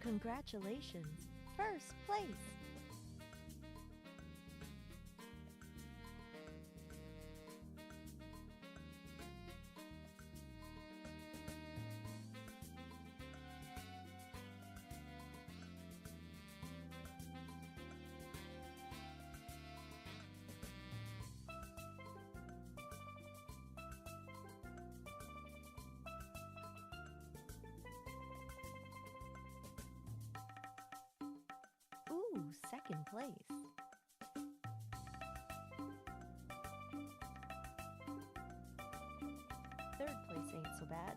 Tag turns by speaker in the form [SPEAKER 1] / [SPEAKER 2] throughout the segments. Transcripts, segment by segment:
[SPEAKER 1] Congratulations, first place. Ooh, second place. Third place ain't so bad.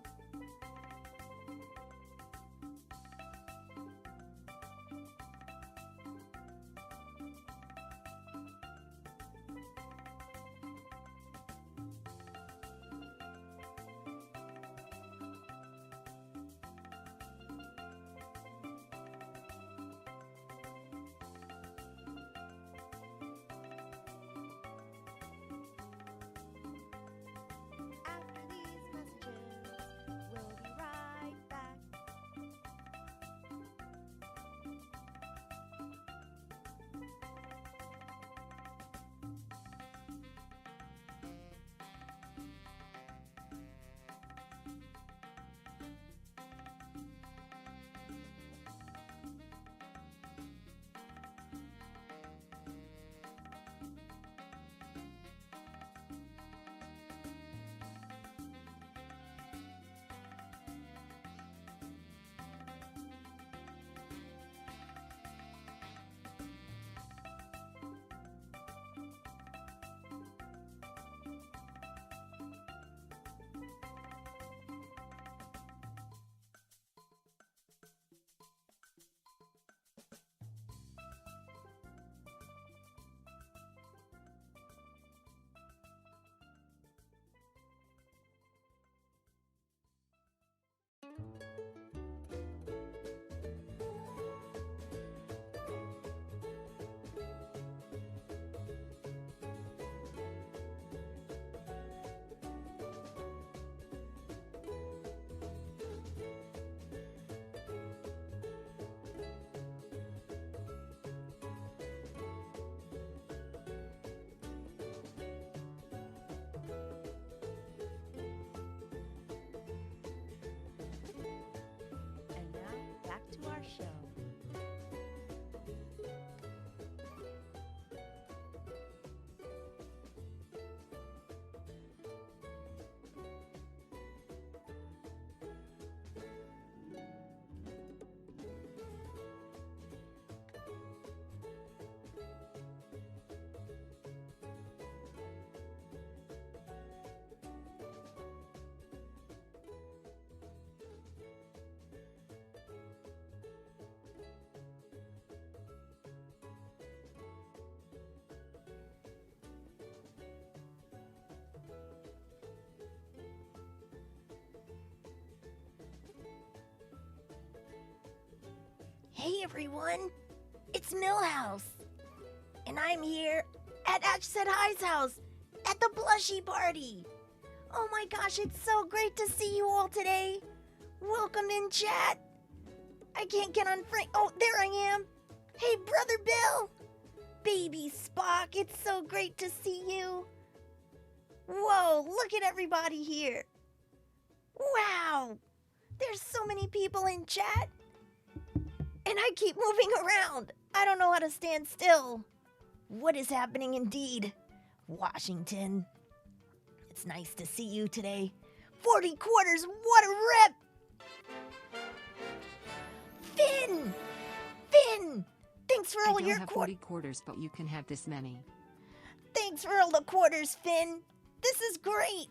[SPEAKER 1] After these messages, we'll be right back. And now, back to our show.
[SPEAKER 2] Hey everyone, it's Millhouse, and I'm here at Ash Said High's house at the Plushie Party. Oh my gosh, it's so great to see you all today. Welcome in, chat. I can't get on Frank. Oh, there I am. Hey, Brother Bill. Baby Spock, it's so great to see you. Whoa, look at everybody here. Wow, there's so many people in chat. And I keep moving around. I don't know how to stand still. What is happening indeed? Washington. It's nice to see you today. 40 quarters, what a rip! Finn! Finn! Thanks for all
[SPEAKER 3] I don't
[SPEAKER 2] your
[SPEAKER 3] have 40 quarters, but you can have this many.
[SPEAKER 2] Thanks for all the quarters, Finn. This is great.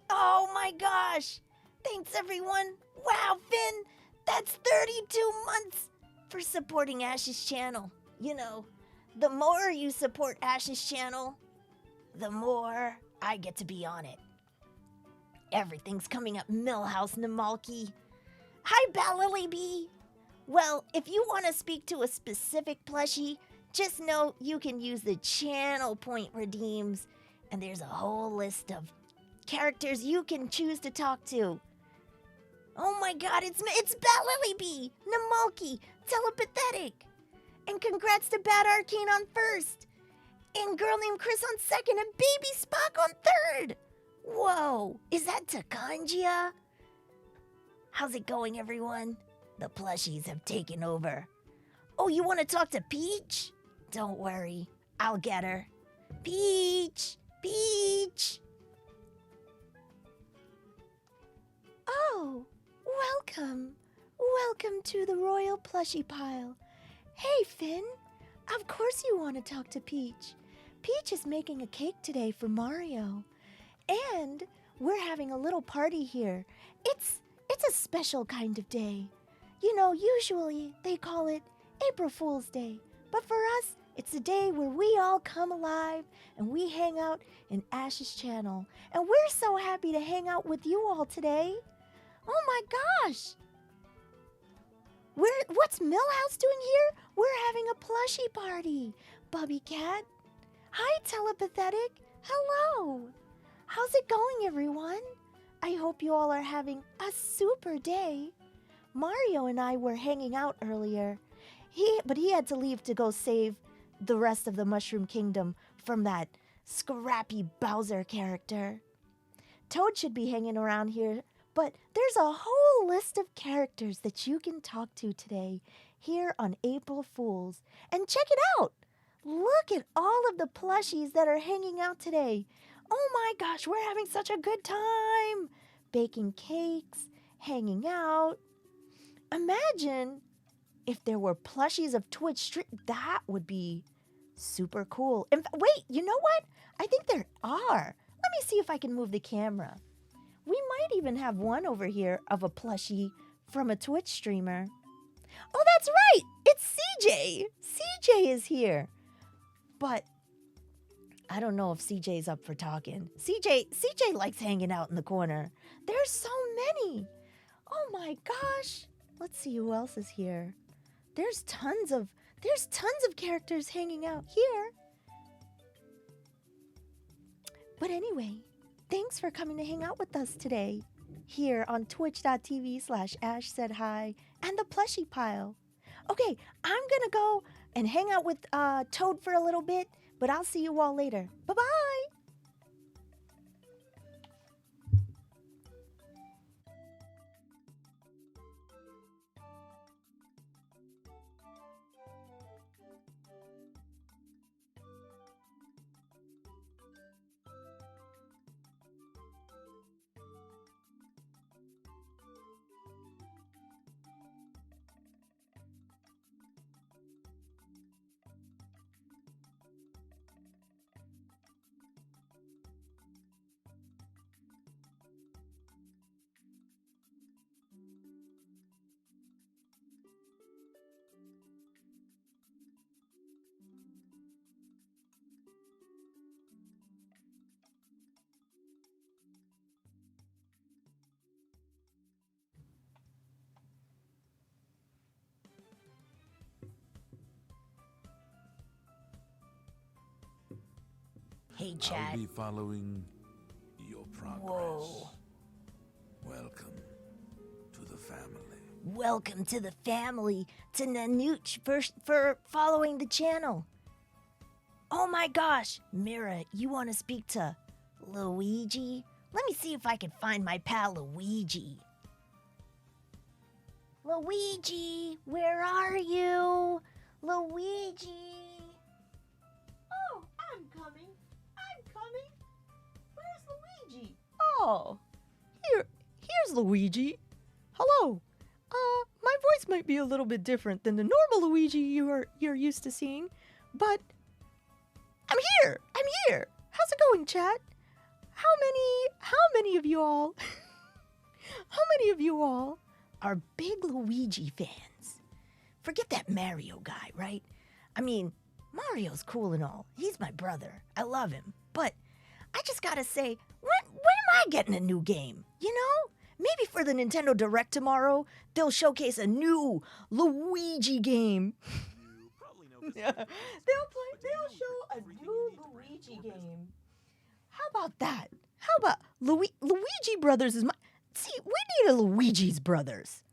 [SPEAKER 2] Oh my gosh. Thanks, everyone. Wow, Finn, that's 32 months for supporting Ash's channel. You know, the more you support Ash's channel, the more I get to be on it. Everything's coming up Millhouse Namalki. Hi, Balily B. Well, if you want to speak to a specific plushie, just know you can use the channel point redeems, and there's a whole list of characters you can choose to talk to. Oh my God, it's Bat Lily Bee, Namulki, Telepathetic. And congrats to Bat Arcane on first. And Girl Named Chris on second, and Baby Spock on third. Whoa, is that Takanjia? How's it going, everyone? The plushies have taken over. Oh, you want to talk to Peach? Don't worry, I'll get her. Peach! Peach!
[SPEAKER 1] Oh, welcome. Welcome to the Royal Plushie Pile. Hey, Finn. Of course you want to talk to Peach. Peach is making a cake today for Mario. And we're having a little party here. It's a special kind of day. You know, usually they call it April Fool's Day. But for us, it's a day where we all come alive and we hang out in Ash's channel. And we're so happy to hang out with you all today. Oh my gosh! What's Millhouse doing here? We're having a plushie party. Bubby Cat. Hi, Telepathetic. Hello. How's it going, everyone? I hope you all are having a super day. Mario and I were hanging out earlier. But he had to leave to go save the rest of the Mushroom Kingdom from that scrappy Bowser character. Toad should be hanging around here, but there's a whole list of characters that you can talk to today here on April Fools. And check it out! Look at all of the plushies that are hanging out today. Oh my gosh, we're having such a good time! Baking cakes, hanging out. Imagine if there were plushies of Twitch Stream. That would be super cool. Wait, you know what? I think there are. Let me see if I can move the camera. We might even have one over here of a plushie from a Twitch streamer. Oh, that's right! It's CJ! CJ is here. But I don't know if CJ's up for talking. CJ likes hanging out in the corner. There's so many. Oh my gosh. Let's see who else is here. There's tons of characters hanging out here. But anyway, thanks for coming to hang out with us today here on twitch.tv/AshSaidHi and the Plushie Pile. Okay, I'm gonna go and hang out with Toad for a little bit, but I'll see you all later. Bye-bye! Hey, chat.
[SPEAKER 4] I'll be following your progress.
[SPEAKER 2] Whoa.
[SPEAKER 4] Welcome to the family.
[SPEAKER 2] Welcome to the family, to Nanooch for following the channel. Oh my gosh, Mira, you want to speak to Luigi? Let me see if I can find my pal Luigi. Luigi, where are you? Luigi.
[SPEAKER 1] Oh, I'm coming. Where's Luigi? Oh, here's Luigi. Hello. My voice might be a little bit different than the normal Luigi you're used to seeing, but I'm here. How's it going, chat? How many of you all
[SPEAKER 2] Are big Luigi fans? Forget that Mario guy, right? I mean, Mario's cool and all. He's my brother. I love him. But I just gotta say, when am I getting a new game? You know? Maybe for the Nintendo Direct tomorrow, they'll showcase a new Luigi game.
[SPEAKER 4] You probably know this.
[SPEAKER 1] They'll show a new Luigi game. How about that? How about Luigi Brothers is my...
[SPEAKER 2] See, we need a Luigi's Brothers.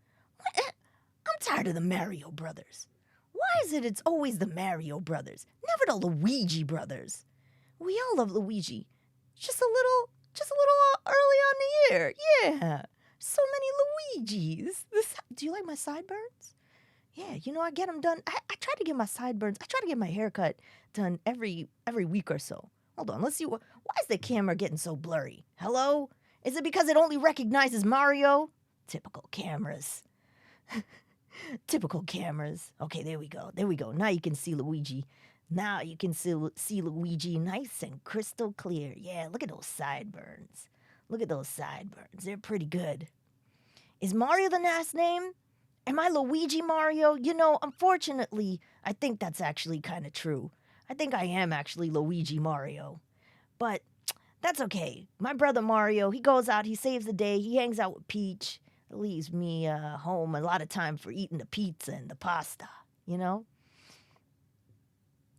[SPEAKER 2] I'm tired of the Mario Brothers. Why is it it's always the Mario Brothers, never the Luigi Brothers? We all love Luigi. Just a little early on the year. Yeah. So many Luigis. Do you like my sideburns? Yeah, you know, I get them done. I try to get my sideburns. I try to get my haircut done every week or so. Hold on, let's see. Why is the camera getting so blurry? Hello? Is it because it only recognizes Mario? Typical cameras. Typical cameras. Okay, there we go. There we go. Now you can see Luigi. Now you can see Luigi nice and crystal clear. Yeah, look at those sideburns. Look at those sideburns. They're pretty good. Is Mario the last name? Am I Luigi Mario? You know, unfortunately, I think that's actually kind of true. I think I am actually Luigi Mario. But that's okay. My brother Mario, he goes out, he saves the day, he hangs out with Peach. It leaves me home a lot of time for eating the pizza and the pasta, you know?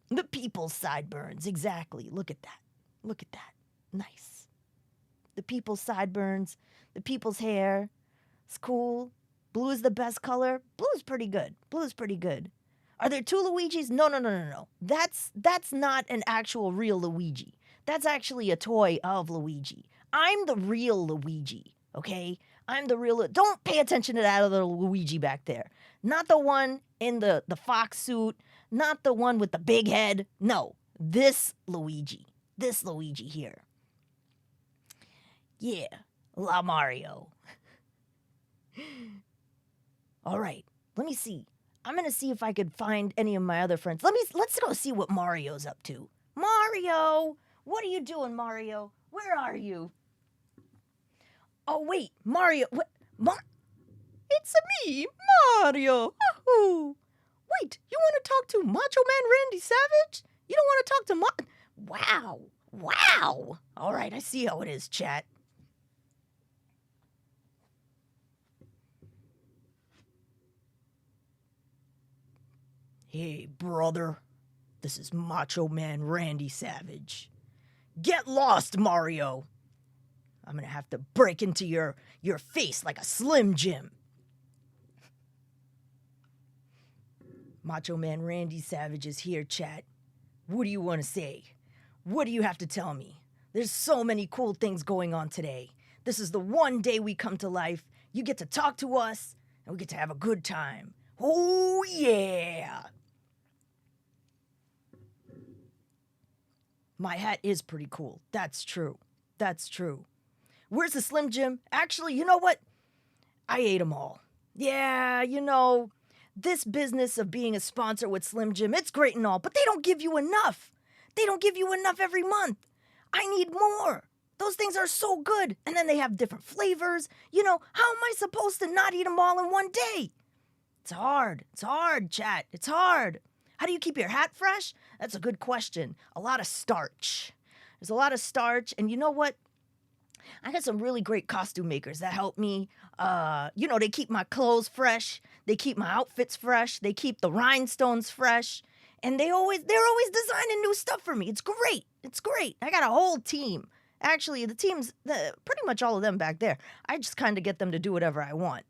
[SPEAKER 2] The people's sideburns, exactly. Look at that. Look at that. Nice. The people's sideburns, the people's hair. It's cool. Blue is the best color. Blue is pretty good. Blue is pretty good. Are there two Luigis? No. That's not an actual real Luigi. That's actually a toy of Luigi. I'm the real Luigi, okay? I'm the real... Don't pay attention to that other Luigi back there. Not the one in the fox suit. Not the one with the big head. No, this Luigi. This Luigi here. Yeah, La Mario. All right, let me see. I'm gonna see if I could find any of my other friends. Let's go see what Mario's up to. Mario, what are you doing, Mario? Where are you? Oh wait, Mario. It's me, Mario. Wahoo! Wait, you want to talk to Macho Man Randy Savage? You don't want to talk to Wow. All right, I see how it is, chat. Hey, brother. This is Macho Man Randy Savage. Get lost, Mario. I'm gonna have to break into your face like a Slim Jim. Macho Man Randy Savage is here, chat. What do you want to say? What do you have to tell me? There's so many cool things going on today. This is the one day we come to life. You get to talk to us, and we get to have a good time. Oh, yeah. My hat is pretty cool. That's true. Where's the Slim Jim? Actually, you know what? I ate them all. Yeah, you know, this business of being a sponsor with Slim Jim, it's great and all, but they don't give you enough. They don't give you enough every month. I need more. Those things are so good. And then they have different flavors. You know, how am I supposed to not eat them all in one day? It's hard, chat. It's hard. How do you keep your hat fresh? That's a good question. A lot of starch. There's a lot of starch, and you know what? I got some really great costume makers that help me. You know, they keep my clothes fresh. They keep my outfits fresh. They keep the rhinestones fresh. And they're always designing new stuff for me. It's great. I got a whole team. Actually, the team's pretty much all of them back there. I just kind of get them to do whatever I want.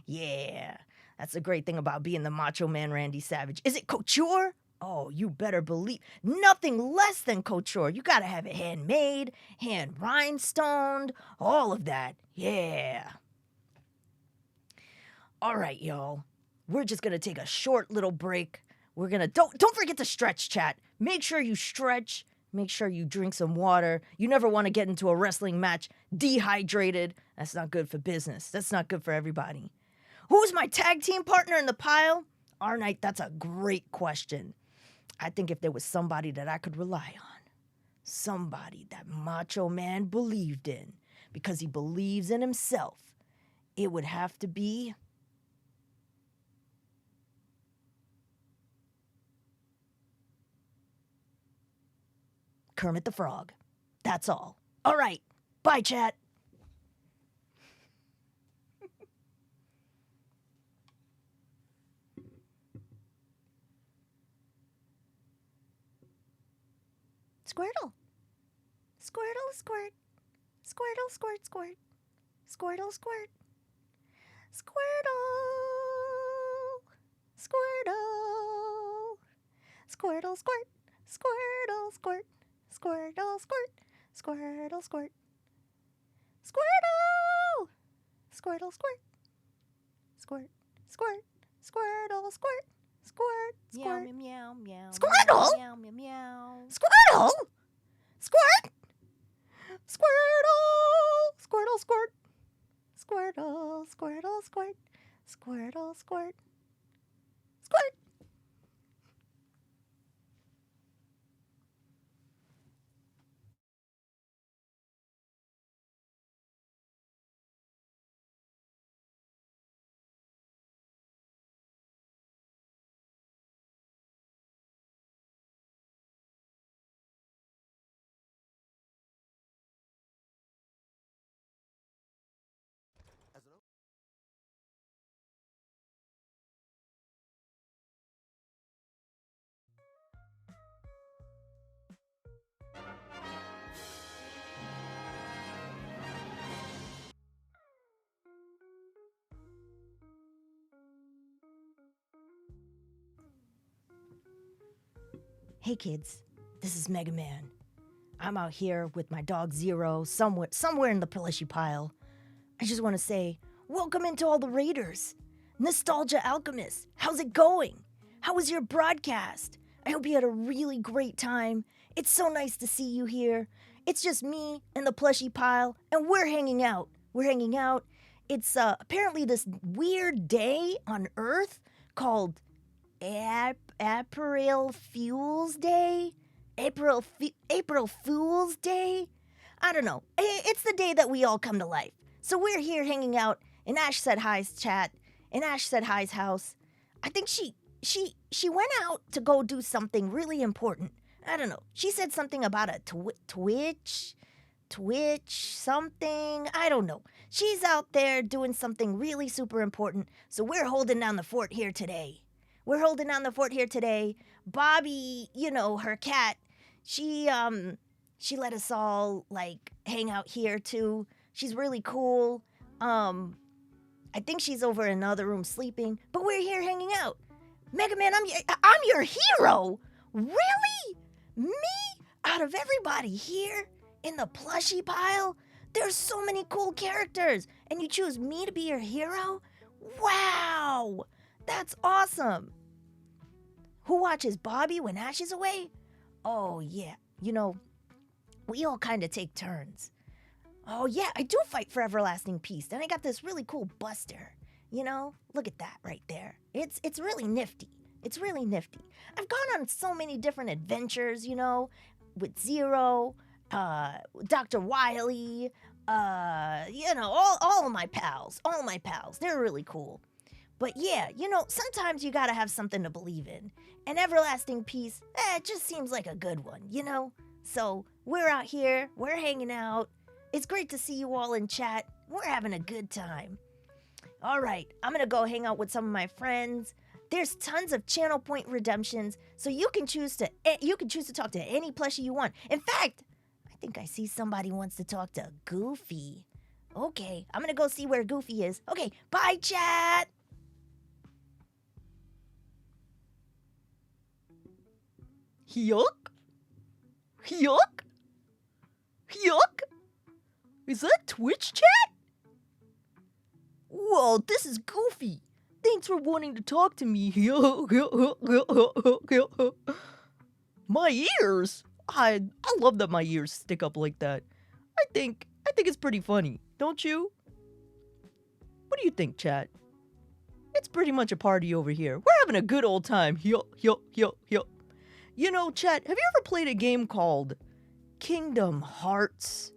[SPEAKER 2] Yeah. That's the great thing about being the Macho Man Randy Savage. Is it couture? Oh, you better believe. Nothing less than couture. You gotta have it handmade, hand rhinestoned, all of that. Yeah. All right, y'all. We're just gonna take a short little break. We're gonna... Don't forget to stretch, chat. Make sure you stretch. Make sure you drink some water. You never want to get into a wrestling match dehydrated. That's not good for business. That's not good for everybody. Who's my tag team partner in the pile? R-Night, that's a great question. I think if there was somebody that I could rely on, somebody that Macho Man believed in, because he believes in himself, it would have to be... Kermit the Frog. That's all. All right. Bye, chat.
[SPEAKER 1] Squirtle. Squirtle, squirt. Squirtle, squirt, squirt. Squirtle, squirt. Squirtle. Squirtle. Squirtle, squirt. Squirtle, squirt. Squirtle, squirt. Squirtle, squirt. Squirtle. Squirtle, squirt. Squirt, squirt. Squirtle, squirt. Squirt, squirt.
[SPEAKER 2] Meow, meow, meow.
[SPEAKER 1] Squirtle?
[SPEAKER 2] Meow, meow, meow.
[SPEAKER 1] Squirtle! Squirt! Squirtle! Squirtle, squirt. Squirtle, squirtle, squirt. Squirtle, squirt. Squirt!
[SPEAKER 2] Hey kids, this is Mega Man. I'm out here with my dog Zero, somewhere in the Plushie pile. I just want to say, welcome into all the raiders. Nostalgia Alchemist, how's it going? How was your broadcast? I hope you had a really great time. It's so nice to see you here. It's just me and the Plushie pile, and we're hanging out. It's apparently this weird day on Earth called April Fool's Day? April Fool's Day? I don't know. It's the day that we all come to life. So we're here hanging out in Ash Said Hi's chat, in Ash Said Hi's house. I think she went out to go do something really important. I don't know. She said something about a Twitch something. I don't know. She's out there doing something really super important. So we're holding down the fort here today. Bobby, her cat, she let us all hang out here too. She's really cool. I think she's over in another room sleeping, but we're here hanging out. Mega Man, I'm your hero. Really? Me? Out of everybody here in the plushie pile? There's so many cool characters, and you choose me to be your hero? Wow! That's awesome. Who watches Bobby when Ash is away? Oh, yeah. We all kind of take turns. Oh, yeah, I do fight for everlasting peace. And I got this really cool buster. Look at that right there. It's really nifty. I've gone on so many different adventures, with Zero, Dr. Wily, all my pals. They're really cool. But yeah, sometimes you gotta have something to believe in. And everlasting peace, it just seems like a good one, So we're out here, we're hanging out. It's great to see you all in chat. We're having a good time. All right, I'm gonna go hang out with some of my friends. There's tons of channel point redemptions, so you can choose to talk to any plushie you want. In fact, I think I see somebody wants to talk to Goofy. Okay, I'm gonna go see where Goofy is. Okay, bye chat.
[SPEAKER 5] Yuck? Is that Twitch chat? Whoa, this is Goofy. Thanks for wanting to talk to me. My ears? I love that my ears stick up like that. I think it's pretty funny, don't you? What do you think, chat? It's pretty much a party over here. We're having a good old time. Chat, have you ever played a game called Kingdom Hearts?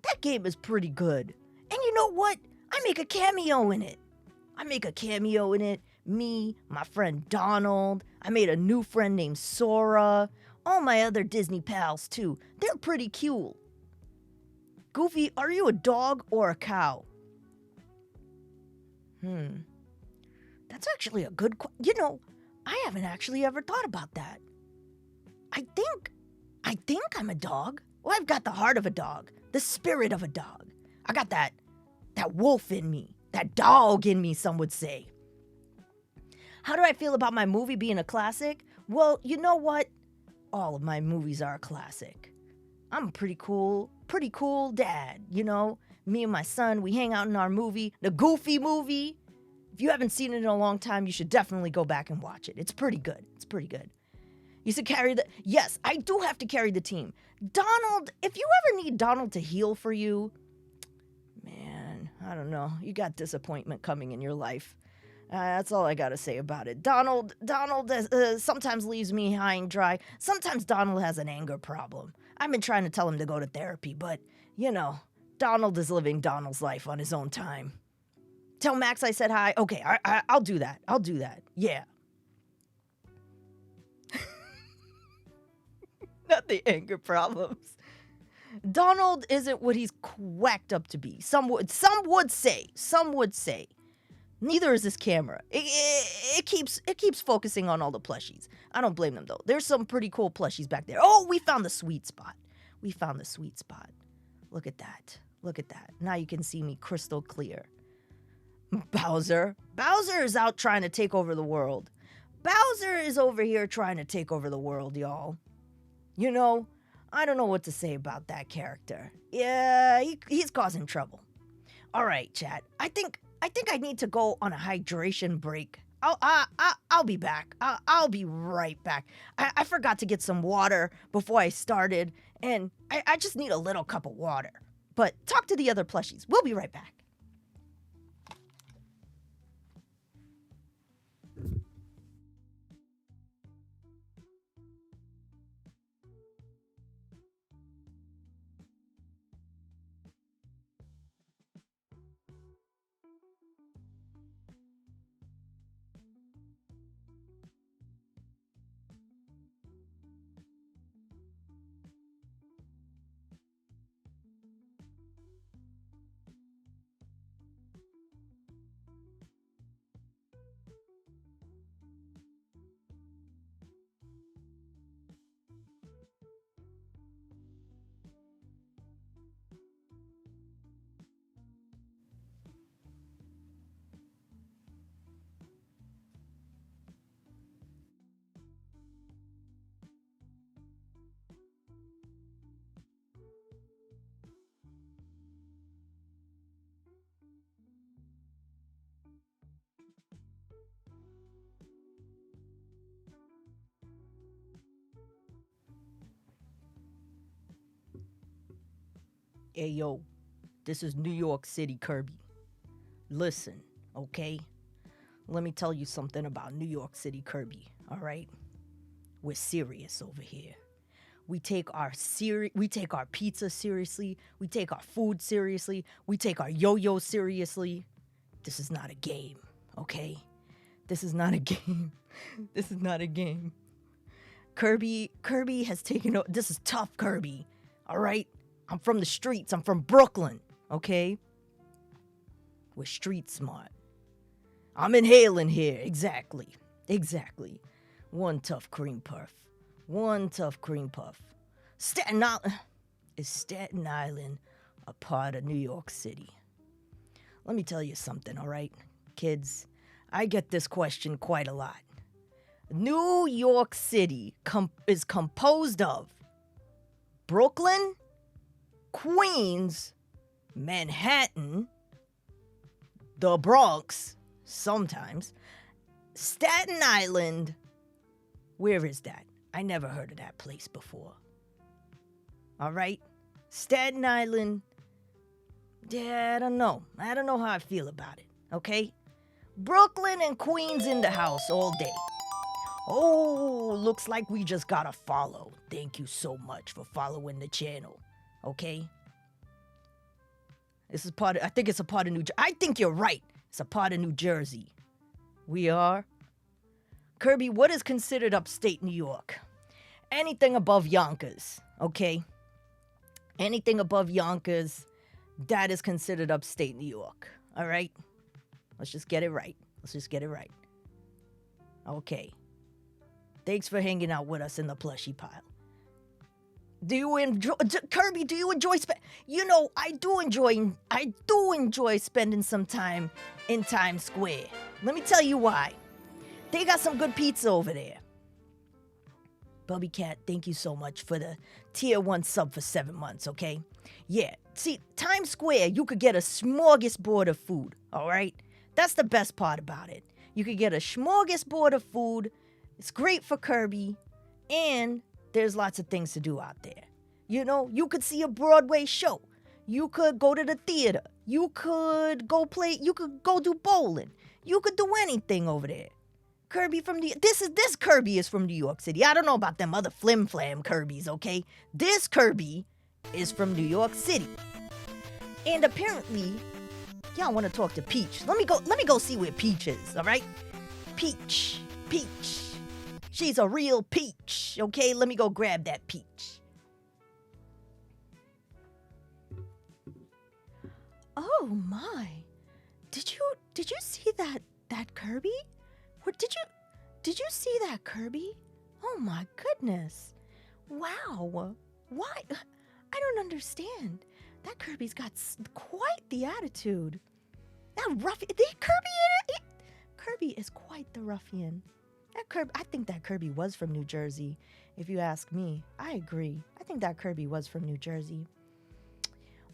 [SPEAKER 5] That game is pretty good.
[SPEAKER 2] And you know what? I make a cameo in it. Me, my friend Donald. I made a new friend named Sora. All my other Disney pals, too. They're pretty cool. Goofy, are you a dog or a cow? That's actually a good question. I haven't actually ever thought about that. I think I'm a dog. Well, I've got the heart of a dog, the spirit of a dog. I got that
[SPEAKER 5] that wolf in me, that dog in me, some would say. How do I feel about my movie being a classic? Well, you know what? All of my movies are a classic. I'm a pretty cool dad, you know? Me and my son, we hang out in our movie, the Goofy movie. If you haven't seen it in a long time, you should definitely go back and watch it. It's pretty good. It's pretty good. You should yes, I do have to carry the team. Donald, if you ever need Donald to heal for you, man, I don't know. You got disappointment coming in your life. That's all I gotta say about it. Donald sometimes leaves me high and dry. Sometimes Donald has an anger problem. I've been trying to tell him to go to therapy, but, you know, Donald is living Donald's life on his own time. Tell Max I said hi. Okay, I'll do that. I'll do that. Yeah. Not the anger problems. Donald isn't what he's quacked up to be. Some would say. Neither is this camera. It keeps focusing on all the plushies. I don't blame them though. There's some pretty cool plushies back there. Oh, we found the sweet spot. Look at that. Now you can see me crystal clear. Bowser is out trying to take over the world. Bowser is over here trying to take over the world, y'all. You know, I don't know what to say about that character. Yeah, he's causing trouble. All right, chat. I think I need to go on a hydration break. I'll be back. I'll be right back. I forgot to get some water before I started, and I just need a little cup of water. But talk to the other plushies. We'll be right back. Hey, yo, this is New York City, Kirby. Listen, okay? Let me tell you something about New York City, Kirby, all right? We're serious over here. We take our pizza seriously. We take our food seriously. We take our yo-yo seriously. This is not a game, okay? This is not a game. This is not a game. Kirby has taken over. This is tough, Kirby, all right? I'm from the streets. I'm from Brooklyn, okay? We're street smart. I'm inhaling here. Exactly. One tough cream puff. Is Staten Island a part of New York City? Let me tell you something, all right? Kids, I get this question quite a lot. New York City is composed of Brooklyn, Queens, Manhattan, the Bronx, sometimes, Staten Island. Where is that? I never heard of that place before. All right? Staten Island. Yeah, I don't know how I feel about it, okay? Brooklyn and Queens in the house all day. Oh, looks like we just got a follow. Thank you so much for following the channel. Okay? I think it's a part of New Jersey. I think you're right. It's a part of New Jersey. We are. Kirby, what is considered upstate New York? Anything above Yonkers, okay? Anything above Yonkers, that is considered upstate New York. All right? Let's just get it right. Okay. Thanks for hanging out with us in the plushie pile. Do you enjoy Kirby? Do you enjoy You know, I do enjoy spending some time in Times Square. Let me tell you why. They got some good pizza over there. Bubby Cat, thank you so much for the tier 1 sub for 7 months, okay? Yeah, see, Times Square, you could get a smorgasbord of food, all right? That's the best part about it. You could get a smorgasbord of food. It's great for Kirby, and there's lots of things to do out there. You know, you could see a Broadway show. You could go to the theater. You could go do bowling. You could do anything over there. Kirby from this Kirby is from New York City. I don't know about them other flim flam Kirbys, okay? This Kirby is from New York City. And apparently, y'all want to talk to Peach. Let me go see where Peach is, all right? Peach. She's a real peach, okay? Let me go grab that peach. Oh my. Did you see that Kirby? What did you see that Kirby? Oh my goodness. Wow. Why? I don't understand. That Kirby's got quite the attitude. That ruffian, Kirby is quite the ruffian. I think that Kirby was from New Jersey. If you ask me, I agree. I think that Kirby was from New Jersey.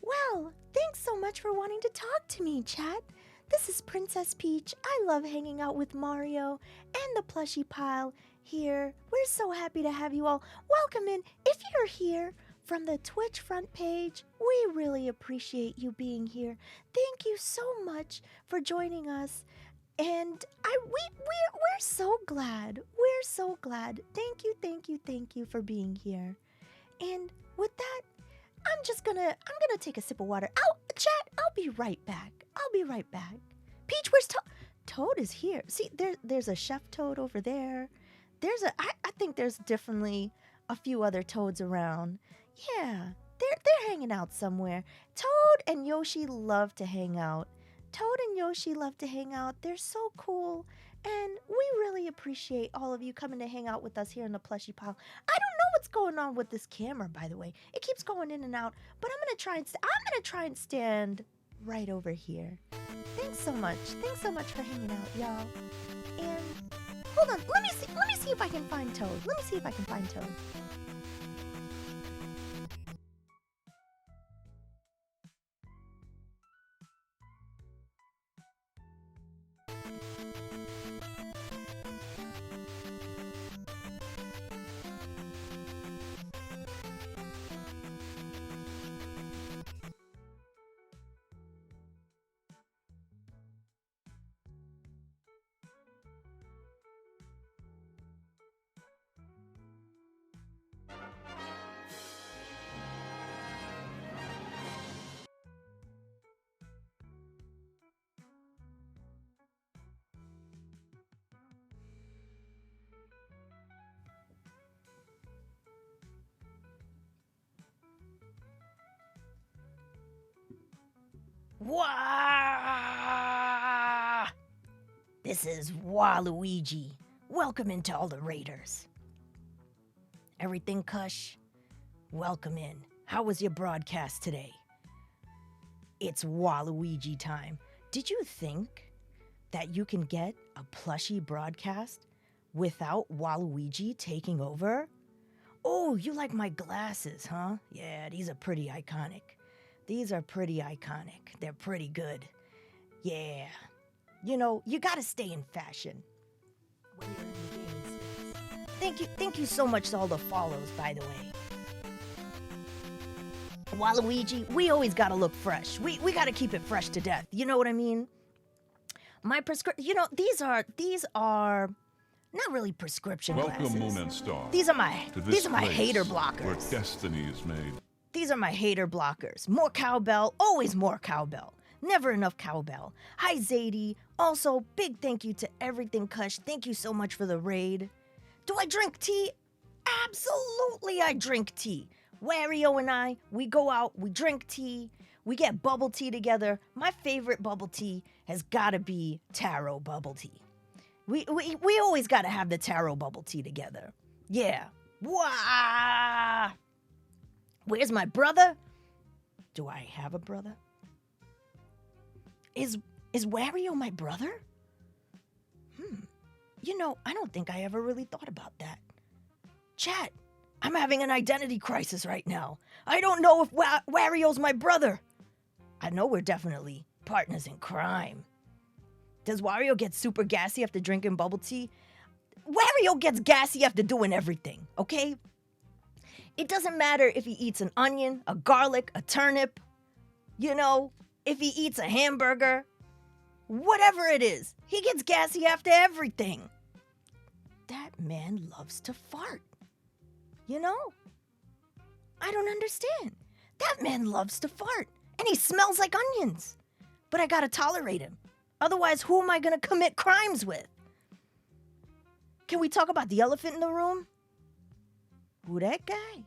[SPEAKER 1] Well, thanks so much for wanting to talk to me, chat. This is Princess Peach. I love hanging out with Mario and the plushie pile here. We're so happy to have you all. Welcome in. If you're here from the Twitch front page, we really appreciate you being here. Thank you so much for joining us. And we're so glad. We're so glad. Thank you for being here. And with that, I'm gonna take a sip of water. I'll be right back. Peach, where's Toad? Toad is here. See, there's a Chef Toad over there. I think there's definitely a few other Toads around. Yeah, they're hanging out somewhere. Toad and Yoshi love to hang out. They're so cool. And we really appreciate all of you coming to hang out with us here in the plushie pile. I don't know what's going on with this camera, by the way. It keeps going in and out, but I'm gonna try and stand right over here. Thanks so much for hanging out, y'all. And hold on, let me see if I can find Toad.
[SPEAKER 5] Wah! This is Waluigi. Welcome into all the raiders. Everything Kush? Welcome in. How was your broadcast today? It's Waluigi time. Did you think that you can get a plushie broadcast without Waluigi taking over? Oh, you like my glasses, huh? Yeah, these are pretty iconic. They're pretty good. Yeah. You know, you gotta stay in fashion when you're in the gaming space. Thank you so much to all the follows, by the way. Waluigi, we always gotta look fresh. We gotta keep it fresh to death. You know what I mean? My these are not really prescription glasses.
[SPEAKER 6] Welcome, Moon and Star.
[SPEAKER 5] These are my
[SPEAKER 6] place
[SPEAKER 5] hater blockers.
[SPEAKER 6] Where destiny is made.
[SPEAKER 5] These are my hater blockers. More cowbell, always more cowbell. Never enough cowbell. Hi, Zadie. Also, big thank you to Everything Kush. Thank you so much for the raid. Do I drink tea? Absolutely, I drink tea. Wario and I, we go out, we drink tea, we get bubble tea together. My favorite bubble tea has got to be taro bubble tea. We always got to have the taro bubble tea together. Yeah. Wah! Where's my brother? Do I have a brother? Is Wario my brother? You know, I don't think I ever really thought about that. Chat, I'm having an identity crisis right now. I don't know if Wario's my brother. I know we're definitely partners in crime. Does Wario get super gassy after drinking bubble tea? Wario gets gassy after doing everything, okay? It doesn't matter if he eats an onion, a garlic, a turnip, you know, if he eats a hamburger, whatever it is, he gets gassy after everything. That man loves to fart. You know? I don't understand. That man loves to fart, and he smells like onions. But I gotta tolerate him. Otherwise, who am I gonna commit crimes with? Can we talk about the elephant in the room? Who, that guy?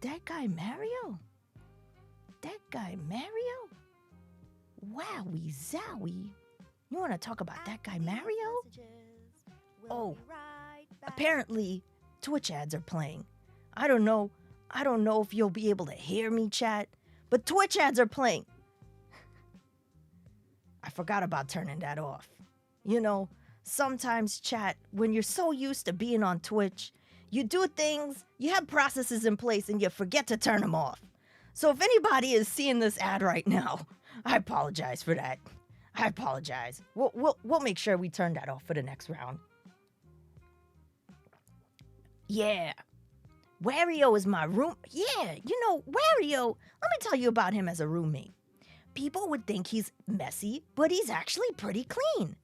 [SPEAKER 5] That guy Mario? That guy Mario? Wowie zowie. You wanna talk about that guy Mario? Oh, apparently Twitch ads are playing. I don't know if you'll be able to hear me, chat, but Twitch ads are playing. I forgot about turning that off. You know, sometimes, chat, when you're so used to being on Twitch, you do things, you have processes in place, and you forget to turn them off. So if anybody is seeing this ad right now, I apologize for that. I apologize. We'll make sure we turn that off for the next round. Yeah. Wario is my room. Yeah, you know, Wario, let me tell you about him as a roommate. People would think he's messy, but he's actually pretty clean.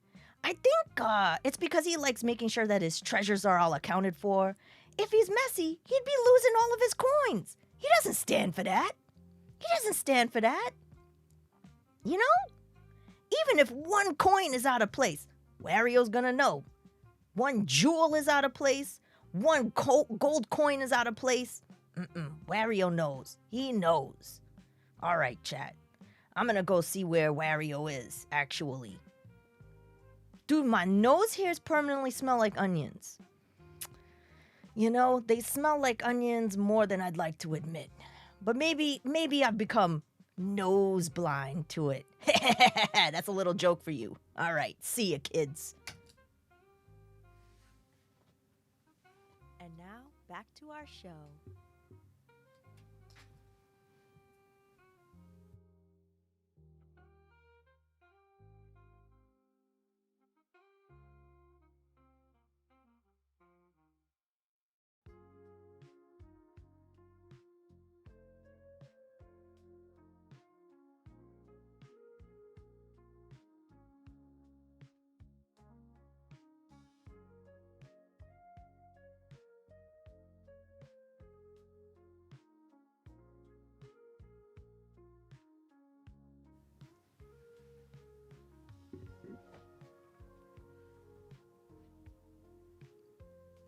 [SPEAKER 5] I think it's because he likes making sure that his treasures are all accounted for. If he's messy, he'd be losing all of his coins. He doesn't stand for that. He doesn't stand for that. You know? Even if one coin is out of place, Wario's gonna know. One jewel is out of place. One gold coin is out of place. Wario knows. He knows. All right, chat. I'm gonna go see where Wario is, actually. Dude, my nose hairs permanently smell like onions. You know, they smell like onions more than I'd like to admit. But maybe I've become nose blind to it. That's a little joke for you. All right, see ya, kids.
[SPEAKER 1] And now, back to our show.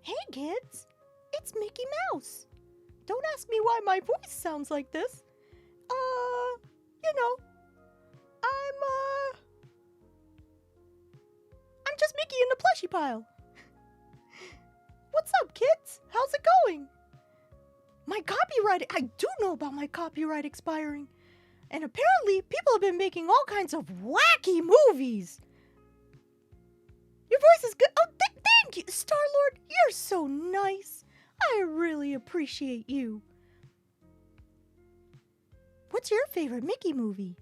[SPEAKER 1] Hey kids, it's Mickey Mouse. Don't ask me why my voice sounds like this. You know, I'm just Mickey in the plushie pile. What's up, kids? How's it going? My copyright, I do know about my copyright expiring. And apparently, people have been making all kinds of wacky movies. Your voice is good. Oh, thank you, Star-Lord. You're so nice. I really appreciate you. What's your favorite Mickey movie?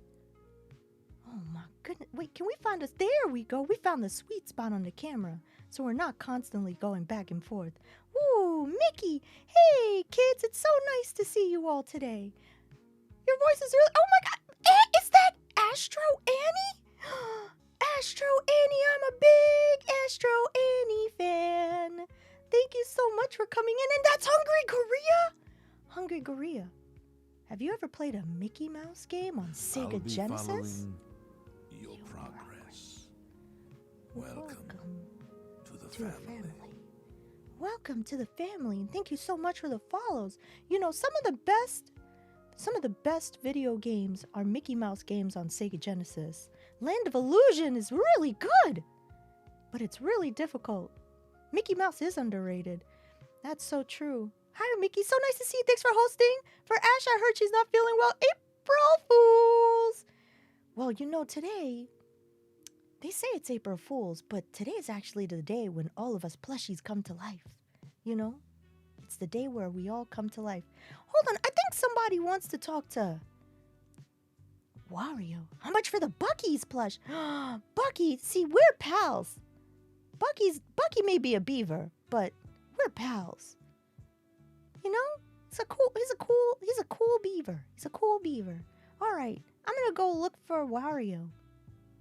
[SPEAKER 1] Oh my goodness. Wait, can we find us? There we go. We found the sweet spot on the camera, so we're not constantly going back and forth. Ooh, Mickey. Hey, kids. It's so nice to see you all today. Your voice is really... Oh my God. Is that Astro Annie? Astro Annie, I'm a big Astro Annie fan. Thank you so much for coming in. And that's Hungry Korea? Hungry Korea. Have you ever played a Mickey Mouse game on Sega
[SPEAKER 4] I'll be
[SPEAKER 1] Genesis?
[SPEAKER 4] following your progress. Welcome to the family.
[SPEAKER 1] Welcome to the family, and thank you so much for the follows. You know, some of the best video games are Mickey Mouse games on Sega Genesis. Land of Illusion is really good, but it's really difficult. Mickey Mouse is underrated. That's so true.
[SPEAKER 5] Hi, Mickey. So nice to see you. Thanks for hosting. For Ash, I heard she's not feeling well. April Fools. Well, you know, today, they say it's April Fools, but today is actually the day when all of us plushies come to life. You know? It's the day where we all come to life. Hold on, I think somebody wants to talk to Wario. How much for the Bucky's plush? Bucky, see, we're pals. Bucky may be a beaver, but we're pals. You know? He's a cool beaver. He's a cool beaver. All right, I'm gonna go look for Wario.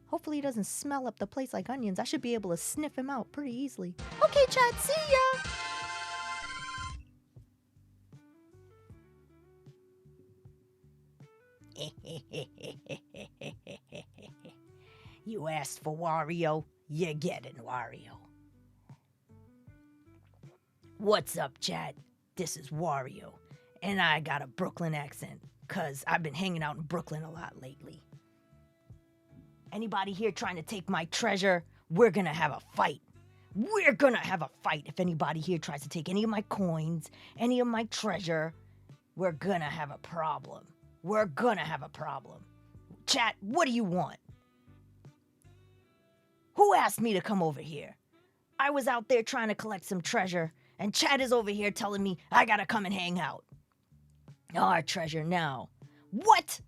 [SPEAKER 5] Hopefully he doesn't smell up the place like onions. I should be able to sniff him out pretty easily. Okay, chat, see ya!
[SPEAKER 2] You asked for Wario, you're getting Wario. What's up, chat? This is Wario, and I got a Brooklyn accent, 'cause I've been hanging out in Brooklyn a lot lately. Anybody here trying to take my treasure? We're gonna have a fight. We're gonna have a fight if anybody here tries to take any of my coins, any of my treasure. We're gonna have a problem. We're gonna have a problem. Chat, what do you want? Who asked me to come over here? I was out there trying to collect some treasure, and Chat is over here telling me I gotta come and hang out. Our treasure now. What?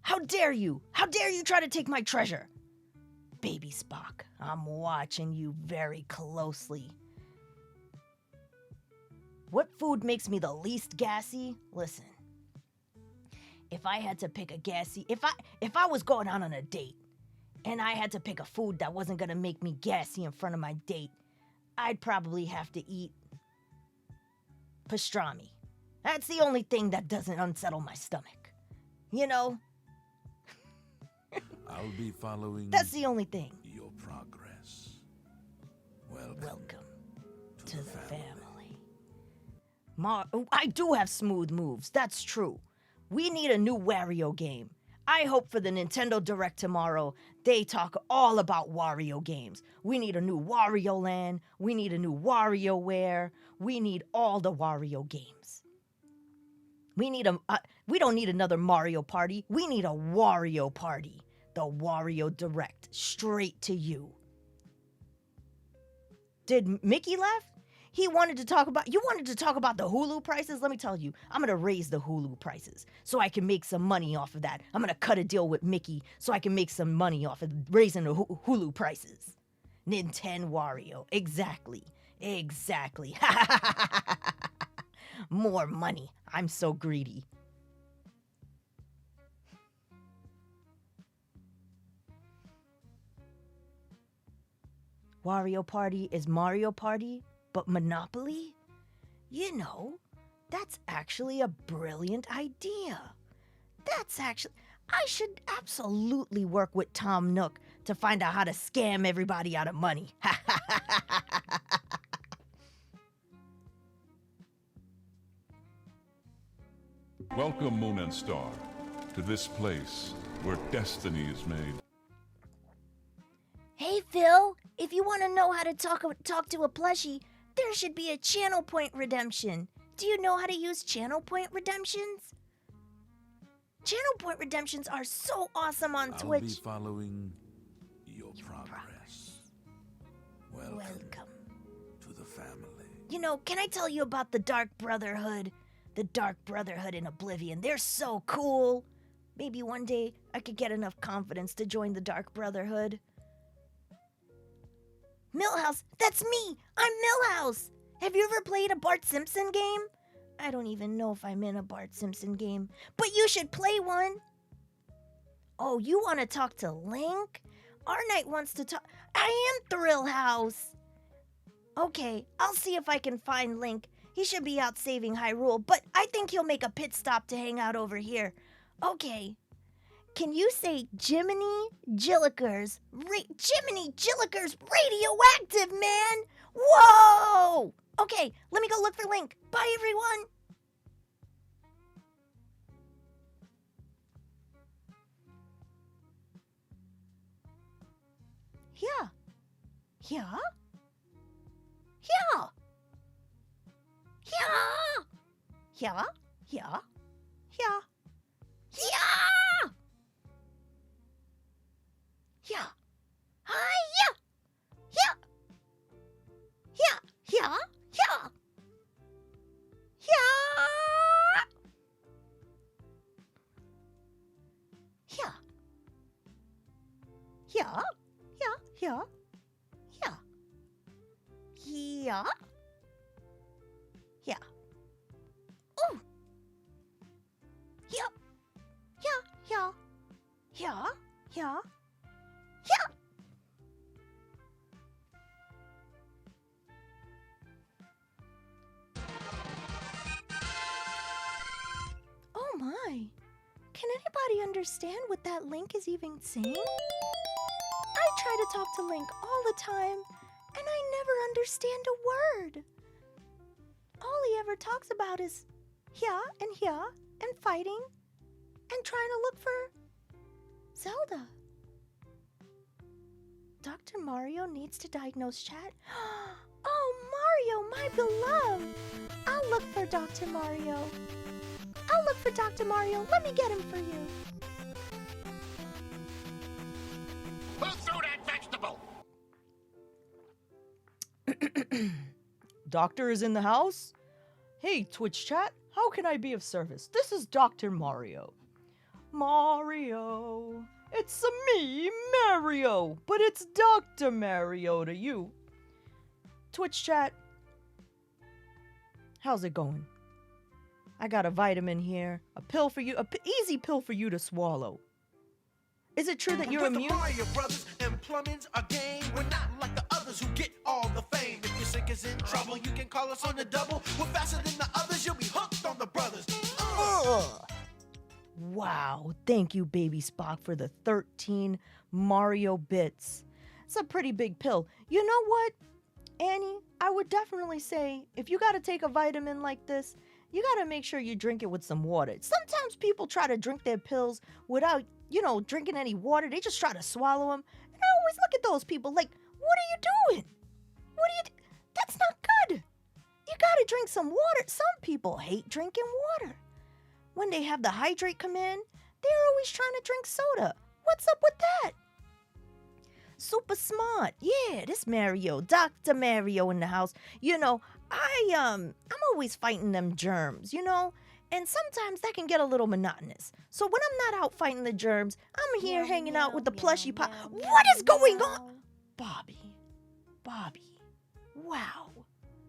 [SPEAKER 2] How dare you? How dare you try to take my treasure? Baby Spock, I'm watching you very closely. What food makes me the least gassy? Listen. If I had to pick a gassy, if I was going out on a date and I had to pick a food that wasn't gonna make me gassy in front of my date, I'd probably have to eat pastrami. That's the only thing that doesn't unsettle my stomach. You know?
[SPEAKER 4] I'll be following
[SPEAKER 2] That's the only thing.
[SPEAKER 4] your progress.
[SPEAKER 2] Welcome to the family. I do have smooth moves, that's true. We need a new Wario game. I hope for the Nintendo Direct tomorrow, they talk all about Wario games. We need a new Wario Land. We need a new WarioWare. We need all the Wario games. We don't need another Mario Party. We need a Wario Party. The Wario Direct, straight to you. Did Mickey laugh? You wanted to talk about the Hulu prices? Let me tell you, I'm gonna raise the Hulu prices so I can make some money off of that. I'm gonna cut a deal with Mickey so I can make some money off of raising the Hulu prices. Nintendo Wario, exactly. More money. I'm so greedy. Wario Party is Mario Party, but Monopoly? You know, that's actually a brilliant idea. I should absolutely work with Tom Nook to find out how to scam everybody out of money.
[SPEAKER 6] Welcome, Moon and Star, to this place where destiny is made.
[SPEAKER 2] Hey, Phil, if you want to know how to talk to a plushie, there should be a channel point redemption. Do you know how to use channel point redemptions? Channel point redemptions are so awesome on
[SPEAKER 4] I'll
[SPEAKER 2] Twitch.
[SPEAKER 4] be following your progress.
[SPEAKER 2] Welcome
[SPEAKER 4] To the family.
[SPEAKER 2] You know, can I tell you about the Dark Brotherhood? The Dark Brotherhood in Oblivion. They're so cool. Maybe one day I could get enough confidence to join the Dark Brotherhood. Millhouse, that's me! I'm Millhouse! Have you ever played a Bart Simpson game? I don't even know if I'm in a Bart Simpson game, but you should play one! Oh, you want to talk to Link? Arnite wants to talk. I am Thrill House! Okay, I'll see if I can find Link. He should be out saving Hyrule, but I think he'll make a pit stop to hang out over here. Okay. Can you say Jiminy Jillikers? Jiminy Jillikers radioactive, man! Whoa! Okay, let me go look for Link. Bye, everyone!
[SPEAKER 1] Yeah. Yeah?
[SPEAKER 2] Yeah!
[SPEAKER 1] Yeah, yeah, yeah,
[SPEAKER 2] Yeah!
[SPEAKER 1] yeah,
[SPEAKER 2] Hi, yeah! Yeah!
[SPEAKER 1] yeah, yeah,
[SPEAKER 2] Yeah!
[SPEAKER 1] yeah, yeah, yeah, yeah, yeah, yeah.
[SPEAKER 2] Ooh! Yep!
[SPEAKER 1] Yeah, yeah, yeah. Oh my. Can anybody understand what that Link is even saying? I try to talk to Link all the time, and I never understand a word. All he ever talks about is here and fighting and trying to look for Zelda. Dr. Mario needs to diagnose Chat. Oh, Mario, my beloved. I'll look for Dr. Mario. I'll look for Dr. Mario. Let me get him for you.
[SPEAKER 7] Who threw that vegetable?
[SPEAKER 5] Doctor is in the house? Hey, Twitch chat, how can I be of service? This is Dr. Mario. Mario. It's me, Mario, but it's Dr. Mario to you. Twitch chat, how's it going? I got a vitamin here, a pill for you, easy pill for you to swallow. Is it true that you're
[SPEAKER 8] With
[SPEAKER 5] immune?
[SPEAKER 8] the Mario Brothers and plumbing's a game. We're not like the others who get all the fame. If your sink is in trouble, you can call us on the double. We're faster than the others, you'll be hooked on the brothers.
[SPEAKER 5] Ugh. Wow, thank you, Baby Spock, for the 13 Mario bits. It's a pretty big pill. You know what, Annie? I would definitely say if you gotta take a vitamin like this, you gotta make sure you drink it with some water. Sometimes people try to drink their pills without, drinking any water. They just try to swallow them. And I always look at those people like, what are you doing? That's not good. You gotta drink some water. Some people hate drinking water. When they have the hydrate come in, they're always trying to drink soda. What's up with that? Super smart. Yeah, this Mario, Dr. Mario in the house. I'm always fighting them germs, and sometimes that can get a little monotonous. So when I'm not out fighting the germs, I'm here hanging out with the Plushie Party. What is going on? Bobby. Wow.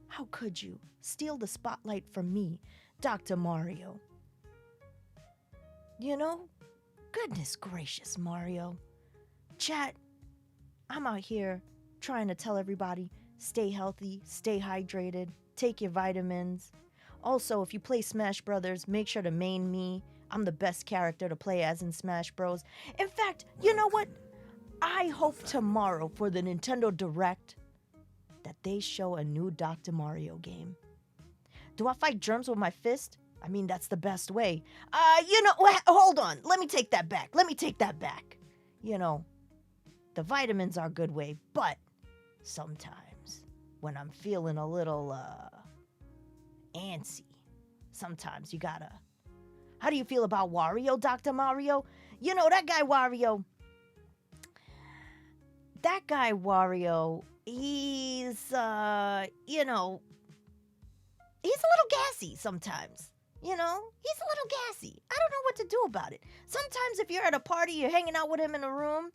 [SPEAKER 5] How could you steal the spotlight from me, Dr. Mario? Goodness gracious, Mario. Chat, I'm out here trying to tell everybody, stay healthy, stay hydrated, take your vitamins. Also, if you play Smash Brothers, make sure to main me. I'm the best character to play as in Smash Bros. In fact, you know what? I hope tomorrow for the Nintendo Direct that they show a new Dr. Mario game. Do I fight germs with my fist? I mean, that's the best way. Hold on. Let me take that back. The vitamins are a good way, but sometimes when I'm feeling a little, antsy, sometimes you gotta... How do you feel about Wario, Dr. Mario? That guy Wario, he's a little gassy sometimes. He's a little gassy. I don't know what to do about it. Sometimes if you're at a party, you're hanging out with him in a room,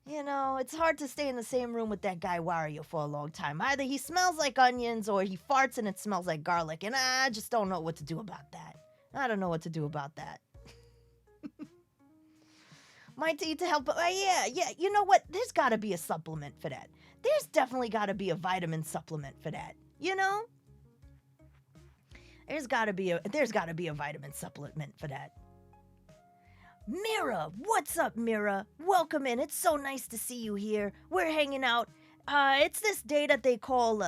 [SPEAKER 5] it's hard to stay in the same room with that guy Wario for a long time. Either he smells like onions or he farts and it smells like garlic, and I just don't know what to do about that. I don't know what to do about that. Might need to help. Yeah. You know what? There's got to be a supplement for that. There's definitely got to be a vitamin supplement for that. There's got to be a vitamin supplement for that. Mira, what's up, Mira? Welcome in. It's so nice to see you here. We're hanging out. It's this day that they call,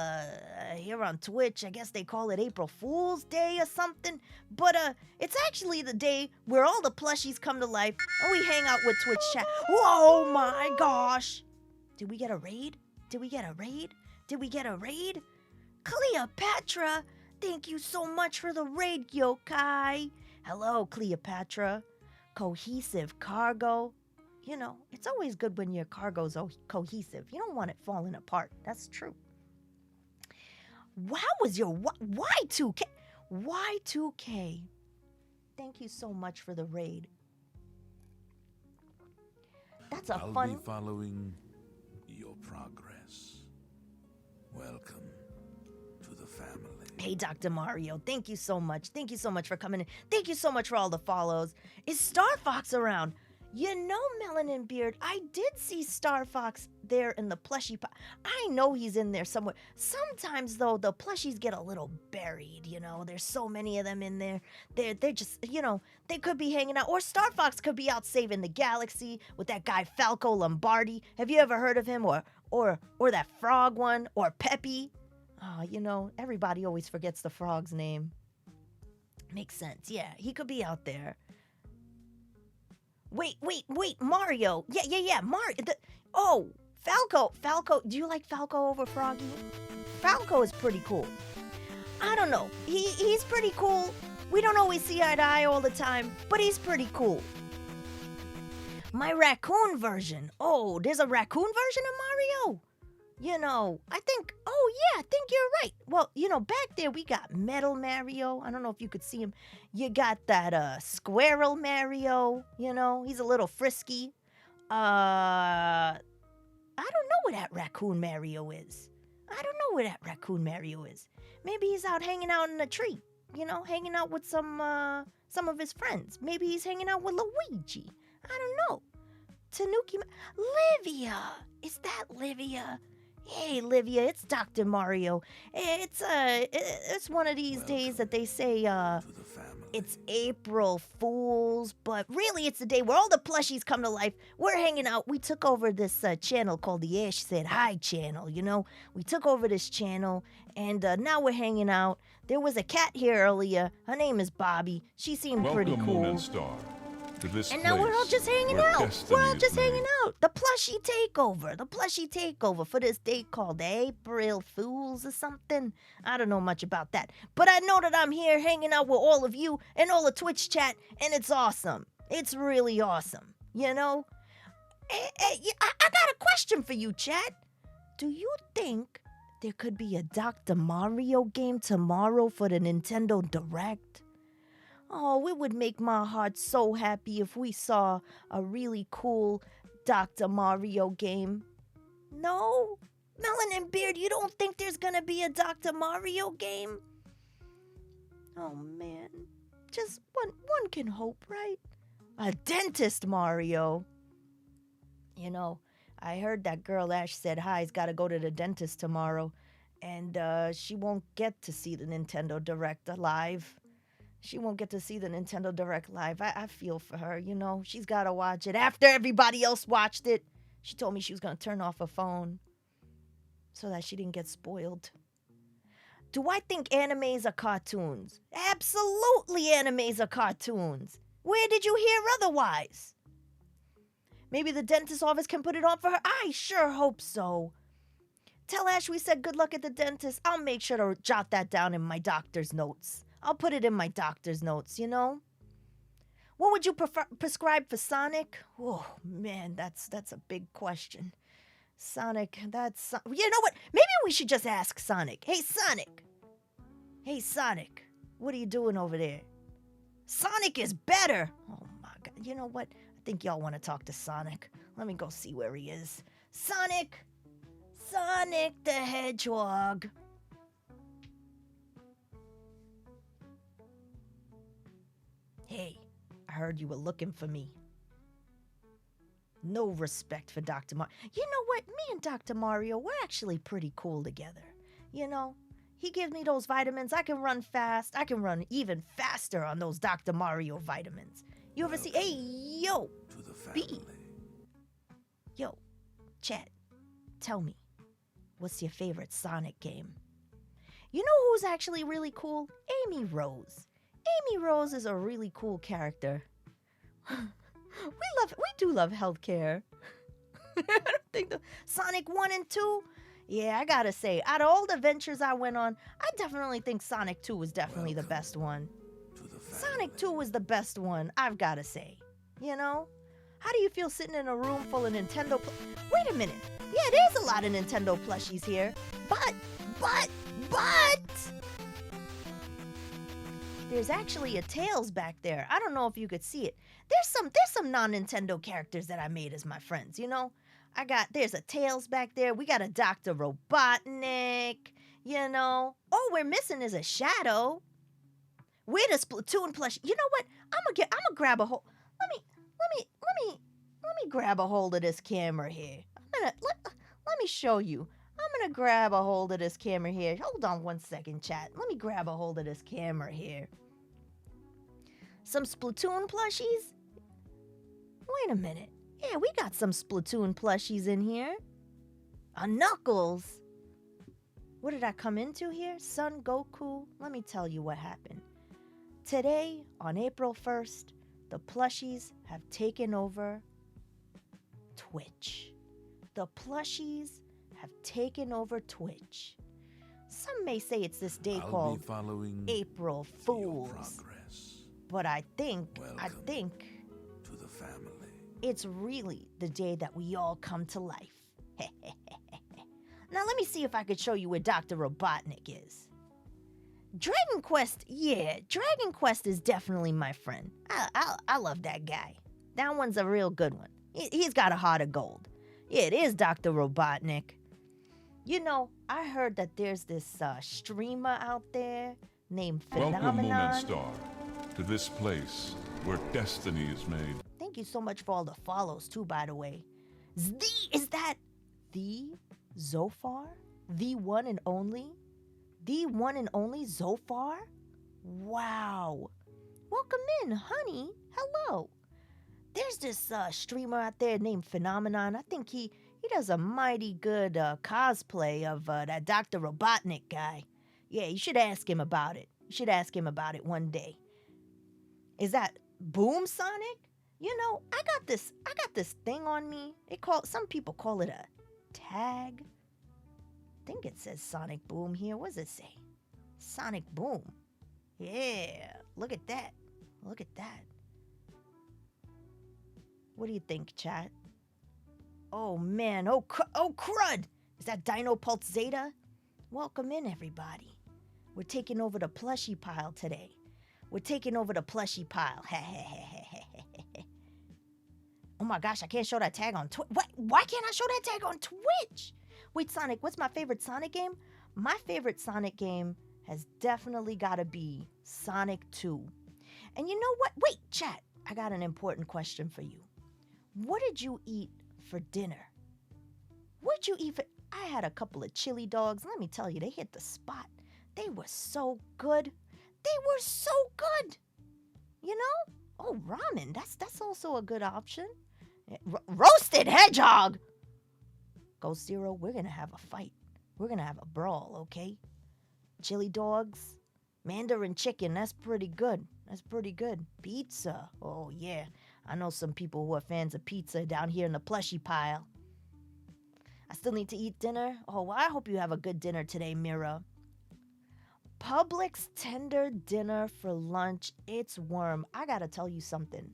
[SPEAKER 5] here on Twitch, I guess they call it April Fool's Day or something. But, it's actually the day where all the plushies come to life and we hang out with Twitch chat. Oh my gosh! Did we get a raid? Cleopatra,
[SPEAKER 2] Thank you so much for the raid, Yokai. Hello, Cleopatra. Cohesive cargo. You know, it's always good when your cargo's cohesive. You don't want it falling apart. That's true. Wow, was your Y2K? Y2K. Thank you so much for the raid. That's a
[SPEAKER 4] I'll
[SPEAKER 2] fun.
[SPEAKER 4] be following your progress. Welcome to the family.
[SPEAKER 2] Hey, Dr. Mario, thank you so much. Thank you so much for coming in. Thank you so much for all the follows. Is Star Fox around? You know, Melanin Beard, I did see Star Fox there in the plushie. I know he's in there somewhere. Sometimes, though, the plushies get a little buried, you know. There's so many of them in there. They're just, you know, they could be hanging out. Or Star Fox could be out saving the galaxy with that guy Falco Lombardi. Have you ever heard of him? Or that frog one? Or Peppy? Oh, you know, everybody always forgets the frog's name. Makes sense. Yeah, he could be out there. Wait, Mario. Yeah, Mario. Falco. Do you like Falco over Froggy? Falco is pretty cool. I don't know. He's pretty cool. We don't always see eye to eye all the time, but he's pretty cool. My raccoon version. Oh, there's a raccoon version of Mario? You know, I think you're right. Well, you know, back there we got Metal Mario. I don't know if you could see him. You got that Squirrel Mario, you know, he's a little frisky. I don't know where that Raccoon Mario is. Maybe he's out hanging out in a tree, you know, hanging out with some of his friends. Maybe he's hanging out with Luigi. I don't know. Tanuki Livia. Is that Livia? Hey, Livia, it's Dr. Mario. It's one of these days that they say it's April Fools, but really it's the day where all the plushies come to life. We're hanging out. We took over this channel called the Ash Said Hi channel, you know. We took over this channel, and now we're hanging out. There was a cat here earlier. Her name is Bobby. She seemed pretty
[SPEAKER 6] Welcome,
[SPEAKER 2] cool.
[SPEAKER 6] Moon and Star, to this
[SPEAKER 2] And now we're all
[SPEAKER 6] place
[SPEAKER 2] just hanging
[SPEAKER 6] where
[SPEAKER 2] out.
[SPEAKER 6] destiny
[SPEAKER 2] We're all
[SPEAKER 6] is
[SPEAKER 2] just hanging
[SPEAKER 6] made.
[SPEAKER 2] out. The plushie takeover. The plushie takeover for this day called April Fools or something. I don't know much about that. But I know that I'm here hanging out with all of you and all the Twitch chat, and it's awesome. It's really awesome. You know? I got a question for you, chat. Do you think there could be a Dr. Mario game tomorrow for the Nintendo Direct? Oh, it would make my heart so happy if we saw a really cool Dr. Mario game. No? Melanin Beard, you don't think there's gonna be a Dr. Mario game? Oh, man. Just one can hope, right? A dentist Mario. You know, I heard that girl Ash Said Hi's gotta go to the dentist tomorrow, and she won't get to see the Nintendo Direct live. She won't get to see the Nintendo Direct live. I feel for her, you know. She's got to watch it after everybody else watched it. She told me she was going to turn off her phone so that she didn't get spoiled. Do I think animes are cartoons? Absolutely animes are cartoons. Where did you hear otherwise? Maybe the dentist's office can put it on for her? I sure hope so. Tell Ash we said good luck at the dentist. I'll make sure to jot that down in my doctor's notes. I'll put it in my doctor's notes, you know? What would you prescribe for Sonic? Oh, man, that's a big question. Sonic, that's... You know what? Maybe we should just ask Sonic. Hey, Sonic. Hey, Sonic. What are you doing over there? Sonic is better. Oh, my God. You know what? I think y'all want to talk to Sonic. Let me go see where he is. Sonic. Sonic the Hedgehog. Hey, I heard you were looking for me. No respect for Dr. Mario. You know what? Me and Dr. Mario, we're actually pretty cool together. You know, he gives me those vitamins. I can run fast. I can run even faster on those Dr. Mario vitamins. You ever see? Hey, yo,
[SPEAKER 4] To the
[SPEAKER 2] B.
[SPEAKER 4] family.
[SPEAKER 2] Yo, chat, tell me, what's your favorite Sonic game? You know who's actually really cool? Amy Rose. Amy Rose is a really cool character. We do love healthcare. I don't think Sonic 1 and 2,
[SPEAKER 5] Yeah, I gotta say, out of all the adventures I went on, I definitely think Sonic 2 was definitely the
[SPEAKER 4] Welcome
[SPEAKER 5] best one.
[SPEAKER 4] to the
[SPEAKER 5] Sonic
[SPEAKER 4] family.
[SPEAKER 5] 2 was the best one, I've gotta say. You know? How do you feel sitting in a room full of Nintendo Wait a minute. Yeah, there's a lot of Nintendo plushies here. But, there's actually a Tails back there. I don't know if you could see it. There's some non-Nintendo characters that I made as my friends, you know? There's a Tails back there. We got a Dr. Robotnik, you know? All we're missing is a Shadow. We're the Splatoon plushie. You know what? I'm gonna grab a hold. Let me grab a hold of this camera here. Let me show you. I'm gonna grab a hold of this camera here. Hold on one second, chat. Let me grab a hold of this camera here. Some Splatoon plushies? Wait a minute. Yeah, we got some Splatoon plushies in here. A Knuckles. What did I come into here? Son Goku? Let me tell you what happened. Today, on April 1st, the plushies have taken over Twitch. The plushies have taken over Twitch. Some may say it's this day
[SPEAKER 4] I'll
[SPEAKER 5] called
[SPEAKER 4] be following
[SPEAKER 5] April
[SPEAKER 4] your
[SPEAKER 5] Fools.
[SPEAKER 4] progress.
[SPEAKER 5] But I think
[SPEAKER 4] Welcome to the family.
[SPEAKER 5] it's really the day that we all come to life. Now let me see if I could show you where Dr. Robotnik is. Dragon Quest is definitely my friend. I love that guy. That one's a real good one. He's got a heart of gold. Yeah, it is Dr. Robotnik. You know, I heard that there's this streamer out there named
[SPEAKER 6] Welcome, Moon and
[SPEAKER 5] Phenomenon.
[SPEAKER 6] Star, to this place where destiny is made.
[SPEAKER 5] Thank you so much for all the follows too, by the way. Is that the Zofar? The one and only? The one and only Zofar? Wow. Welcome in, honey. Hello. There's this streamer out there named Phenomenon. I think he does a mighty good cosplay of that Dr. Robotnik guy. Yeah, you should ask him about it. You should ask him about it one day. Is that Boom Sonic? You know, I got this thing on me. Some people call it a tag. I think it says Sonic Boom here. What does it say? Sonic Boom. Yeah, look at that. Look at that. What do you think, chat? Oh man, oh crud! Is that Dino Pulse Zeta? Welcome in, everybody. We're taking over the plushie pile today. We're taking over the plushie pile. Oh my gosh, I can't show that tag on Twitch. Why can't I show that tag on Twitch? Wait, Sonic, what's my favorite Sonic game? My favorite Sonic game has definitely got to be Sonic 2. And you know what? Wait, chat, I got an important question for you. What did you eat for dinner? What'd you eat for... I had a couple of chili dogs. Let me tell you, they hit the spot. They were so good. They were so good. You know? Oh, ramen. That's also a good option. Roasted hedgehog. Ghost Zero, we're going to have a fight. We're going to have a brawl, okay? Chili dogs, Mandarin chicken, that's pretty good. That's pretty good. Pizza. Oh, yeah. I know some people who are fans of pizza down here in the plushie pile. I still need to eat dinner. Oh, well, I hope you have a good dinner today, Mira. Publix tender dinner for lunch. It's worm. I gotta tell you something.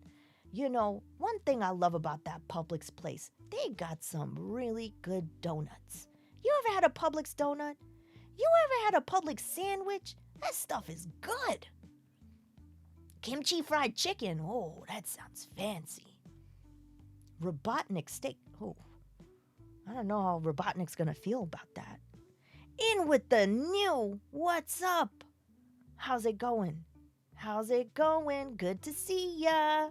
[SPEAKER 5] You know, one thing I love about that Publix place, they got some really good donuts. You ever had a Publix donut? You ever had a Publix sandwich? That stuff is good. Kimchi fried chicken. Oh, that sounds fancy. Robotnik steak. Oh, I don't know how Robotnik's gonna feel about that. In with the new. What's up? How's it going? How's it going? Good to see ya.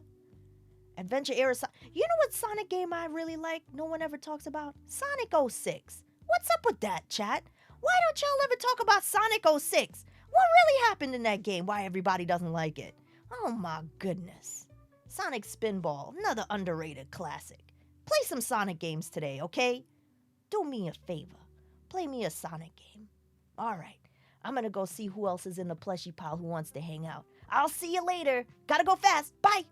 [SPEAKER 5] Adventure Era. You know what Sonic game I really like? No one ever talks about? Sonic 06. What's up with that, chat? Why don't y'all ever talk about Sonic 06? What really happened in that game? Why everybody doesn't like it? Oh my goodness. Sonic Spinball, another underrated classic. Play some Sonic games today, okay? Do me a favor. Play me a Sonic game. All right. I'm gonna go see who else is in the plushie pile who wants to hang out. I'll see you later. Gotta go fast. Bye.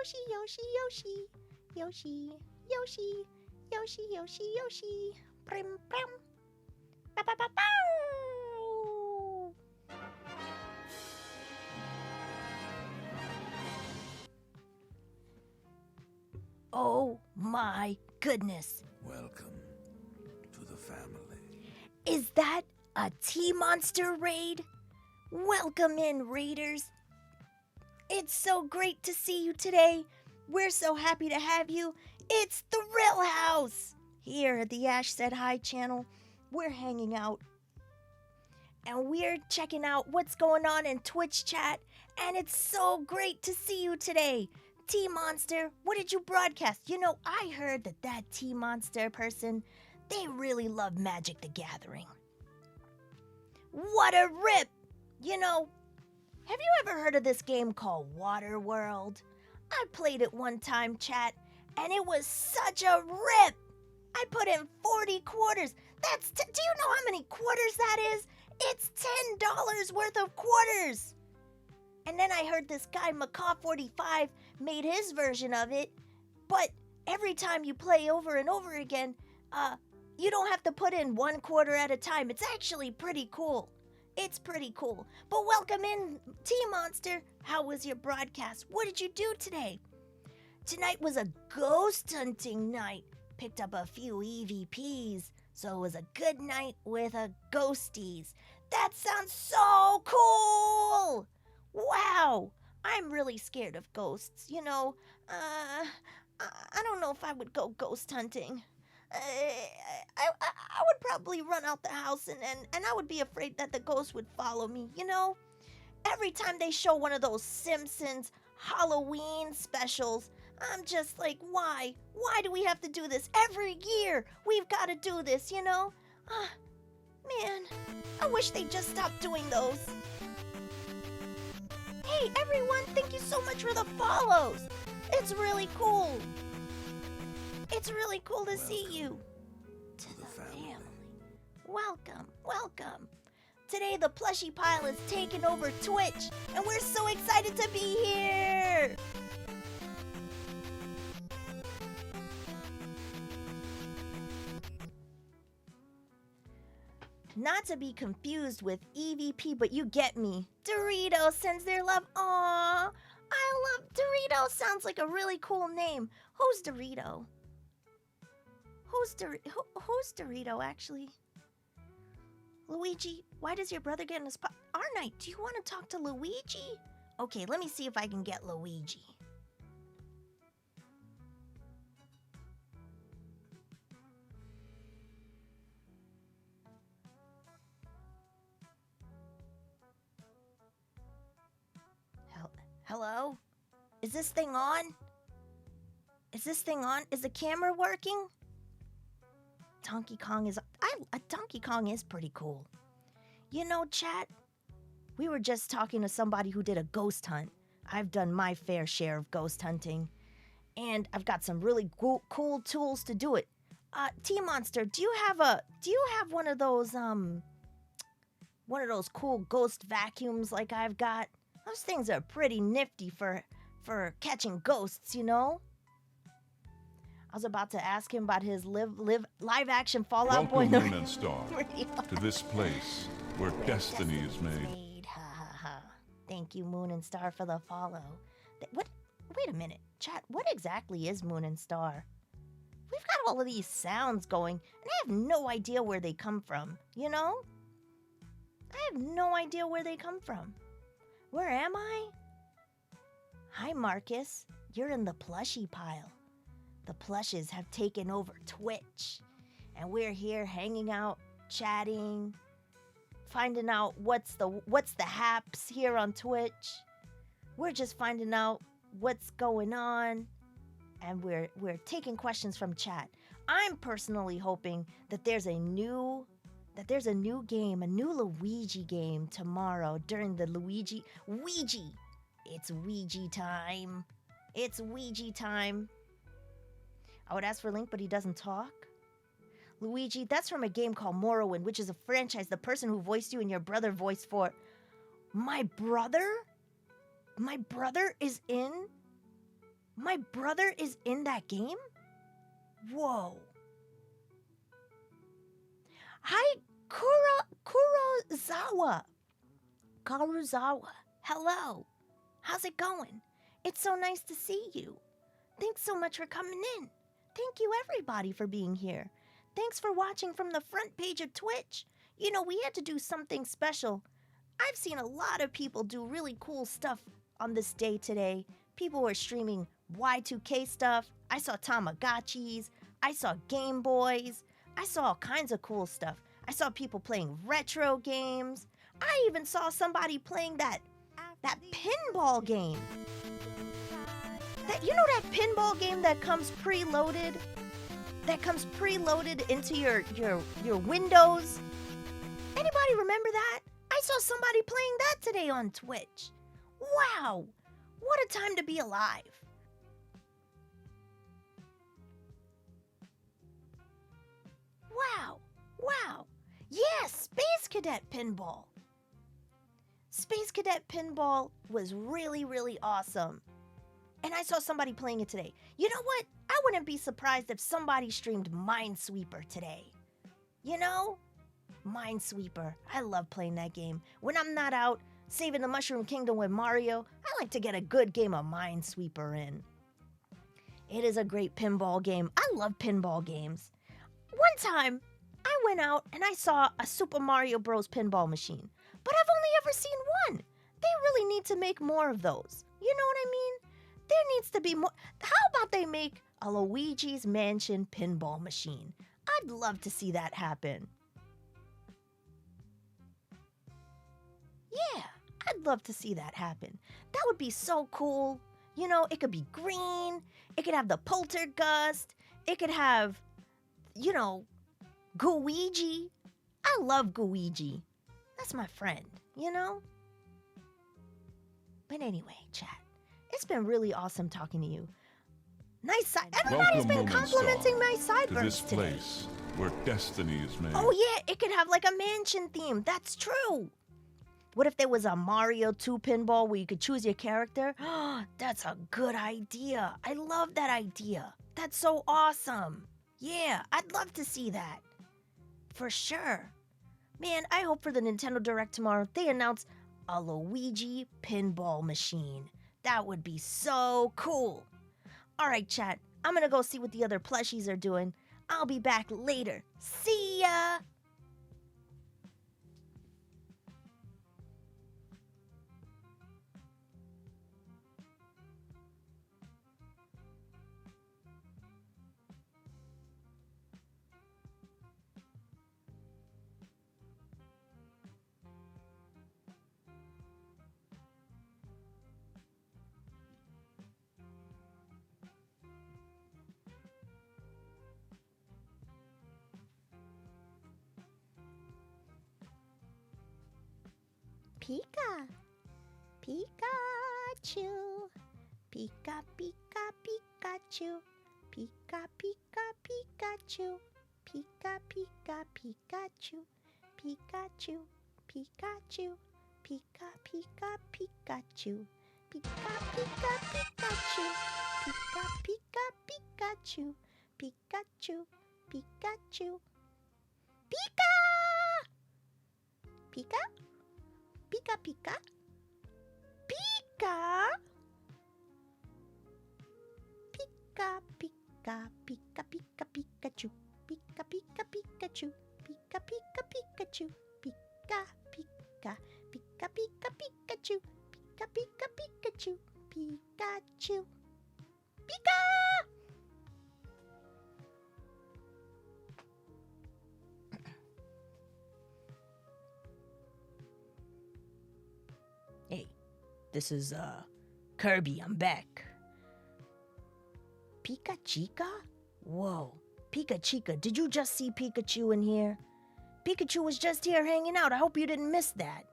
[SPEAKER 1] Yoshi, Yoshi, Yoshi, Yoshi, Yoshi, Yoshi, Yoshi, Yoshi. Prim, prim. Ba, ba, ba, bow.
[SPEAKER 2] Oh my goodness.
[SPEAKER 4] Welcome to the family.
[SPEAKER 2] Is that a T-Monster raid? Welcome in, raiders. It's so great to see you today. We're so happy to have you. It's the Real House. Here at the Ash Said Hi channel, we're hanging out. And we're checking out what's going on in Twitch chat. And it's so great to see you today. T-Monster, what did you broadcast? You know, I heard that T-Monster person, they really love Magic the Gathering. What a rip! You know, have you ever heard of this game called Water World? I played it one time, chat, and it was such a rip! I put in 40 quarters. Do you know how many quarters that is? It's $10 worth of quarters! And then I heard this guy, Macaw45, made his version of it, but every time you play over and over again, you don't have to put in 1 quarter at a time. It's actually pretty cool. It's pretty cool. But welcome in, T-Monster. How was your broadcast? What did you do today? Tonight was a ghost hunting night. Picked up a few EVPs, so it was a good night with a ghosties. That sounds so cool! Wow! I'm really scared of ghosts. You know, I don't know if I would go ghost hunting. I would probably run out the house and I would be afraid that the ghost would follow me, you know? Every time they show one of those Simpsons Halloween specials, I'm just like, why? Why do we have to do this every year? We've got to do this, you know? Man, I wish they'd just stop doing those. Hey, everyone, thank you so much for the follows. It's really cool. It's really cool to see you. To the family. Welcome, welcome. Today the Plushie Pile is taking over Twitch, and we're so excited to be here. Not to be confused with EVP, but you get me. Dorito sends their love. Aww, I love Dorito. Sounds like a really cool name. Who's Dorito? Who's Dorito, actually? Luigi, why does your brother get in a spot? Arnite, do you want to talk to Luigi? Okay, let me see if I can get Luigi. Hello? Is this thing on? Is this thing on? Is the camera working? Donkey Kong is pretty cool. You know, chat, we were just talking to somebody who did a ghost hunt. I've done my fair share of ghost hunting, and I've got some really cool tools to do it. T-Monster, do you have one of those cool ghost vacuums like I've got? Those things are pretty nifty for catching ghosts, you know? I was about to ask him about his live action Fallout Boy.
[SPEAKER 6] Welcome, Moon and Star, to this place where destiny is made.
[SPEAKER 2] Ha ha ha. Thank you, Moon and Star, for the follow. What? Wait a minute, chat. What exactly is Moon and Star? We've got all of these sounds going, and I have no idea where they come from, you know? I have no idea where they come from. Where am I? Hi, Marcus. You're in the Plushie Pile. The plushes have taken over Twitch, and we're here hanging out, chatting, finding out what's the haps here on Twitch. We're just finding out what's going on, and we're taking questions from chat. I'm personally hoping that there's a new game, a new Luigi game tomorrow during the Ouija. It's Ouija time. It's Ouija time. I would ask for Link, but he doesn't talk. Luigi, that's from a game called Morrowind, which is a franchise the person who voiced you and your brother voiced for. My brother? My brother is in My brother is in that game? Whoa. Hi, Kurozawa. Karuzawa. Hello. How's it going? It's so nice to see you. Thanks so much for coming in. Thank you, everybody, for being here. Thanks for watching from the front page of Twitch. You know, we had to do something special. I've seen a lot of people do really cool stuff on this day today. People were streaming Y2K stuff. I saw Tamagotchis. I saw Game Boys. I saw all kinds of cool stuff. I saw people playing retro games. I even saw somebody playing that pinball game. You know that pinball game that comes preloaded? That comes preloaded into your Windows? Anybody remember that? I saw somebody playing that today on Twitch. Wow, what a time to be alive. Wow. Yeah, Space Cadet Pinball. Space Cadet Pinball was really, really awesome. And I saw somebody playing it today. You know what? I wouldn't be surprised if somebody streamed Minesweeper today. You know? Minesweeper. I love playing that game. When I'm not out saving the Mushroom Kingdom with Mario, I like to get a good game of Minesweeper in. It is a great pinball game. I love pinball games. One time, I went out and I saw a Super Mario Bros. Pinball machine. But I've only ever seen one. They really need to make more of those. You know what I mean? There needs to be more. How about they make a Luigi's Mansion pinball machine? I'd love to see that happen. Yeah, I'd love to see that happen. That would be so cool. You know, it could be green. It could have the poltergust. It could have, you know, Gooigi. I love Gooigi. That's my friend, you know? But anyway, chat, it's been really awesome talking to you. Nice side. Everybody's been complimenting my
[SPEAKER 6] to
[SPEAKER 2] sideburns
[SPEAKER 6] this
[SPEAKER 2] today.
[SPEAKER 6] place where destiny is made.
[SPEAKER 2] Oh yeah, it could have like a mansion theme. That's true. What if there was a Mario 2 pinball where you could choose your character? That's a good idea. I love that idea. That's so awesome. Yeah, I'd love to see that. For sure. Man, I hope for the Nintendo Direct tomorrow they announce a Luigi pinball machine. That would be so cool. All right, chat. I'm gonna go see what the other plushies are doing. I'll be back later. See ya! Pika, Pikachu, Pika, Pika, Pikachu, Pika, Pika, Pikachu, Pika, Pika, Pikachu, Pikachu, Pikachu, Pika, Pika, Pikachu, Pika, Pika, Pikachu, Pika, Pika, Pikachu, Pikachu, Pikachu, Pika, Pika. Pika, Pika. Pika. Pika, Pika, Pika, Pika, Pikachu. Pika, Pika, Pikachu. Pika, Pika, Pikachu. Pika, Pika. Pika, Pika, Pikachu. Pika, Pika, Pikachu. Pikachu. Pika! Hey, this is, Kirby, I'm back. Pika Chica? Whoa, Pika Chica, did you just see Pikachu in here? Pikachu was just here hanging out. I hope you didn't miss that.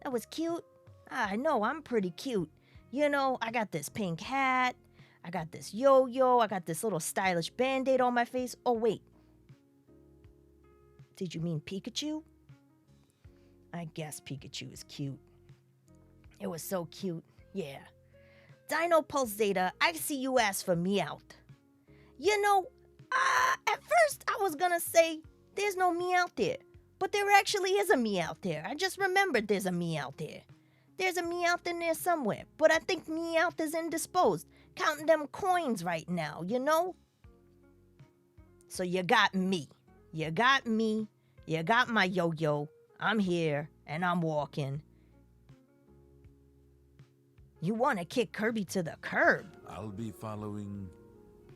[SPEAKER 2] That was cute. I know, I'm pretty cute. You know, I got this pink hat. I got this yo-yo. I got this little stylish band-aid on my face. Oh, wait. Did you mean Pikachu? I guess Pikachu is cute. It was so cute. Yeah. Dino Pulse Zeta, I see you asked for Meowth. You know, at first I was gonna say there's no Meowth there. But there actually is a Meowth there. I just remembered there's a Meowth there. There's a Meowth in there somewhere. But I think Meowth is indisposed. Counting them coins right now, you know? So you got me. You got me. You got my yo-yo. I'm here, and I'm walking. You want to kick Kirby to the curb.
[SPEAKER 4] I'll be following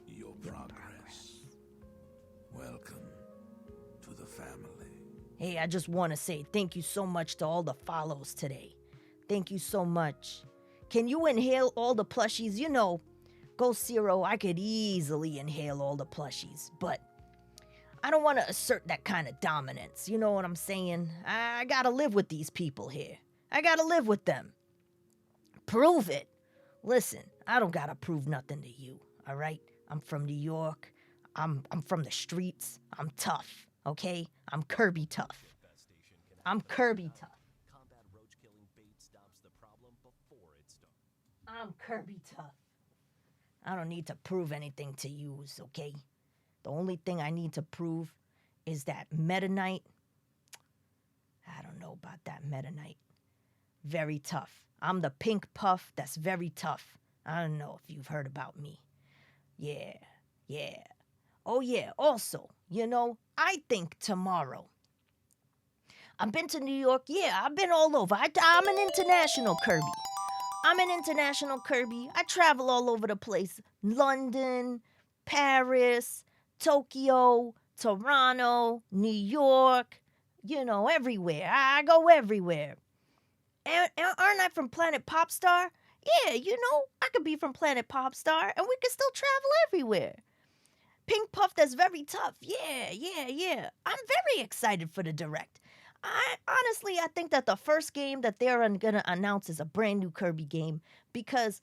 [SPEAKER 4] your progress. Welcome to the family.
[SPEAKER 2] Hey, I just want to say thank you so much to all the follows today. Thank you so much. Can you inhale all the plushies? You know, Ghost Zero, I could easily inhale all the plushies, but I don't want to assert that kind of dominance. You know what I'm saying? I gotta live with these people here. I gotta live with them. Prove it. Listen, I don't gotta prove nothing to you, all right? I'm from New York. I'm from the streets. I'm tough, okay? I'm Kirby tough. I'm Kirby tough. I'm Kirby tough. I don't need to prove anything to you, okay? The only thing I need to prove is that Meta Knight. I don't know about that Meta Knight. Very tough. I'm the pink puff that's very tough. I don't know if you've heard about me. Yeah. Oh yeah, also, you know, I think tomorrow. I've been to New York. Yeah, I've been all over. I'm an international Kirby. I travel all over the place. London, Paris, Tokyo, Toronto, New York, you know, everywhere. I go everywhere. And aren't I from Planet Popstar? Yeah, you know, I could be from Planet Popstar and we could still travel everywhere. Pink Puff, that's very tough. Yeah. I'm very excited for the Direct. I think that the first game that they're going to announce is a brand new Kirby game because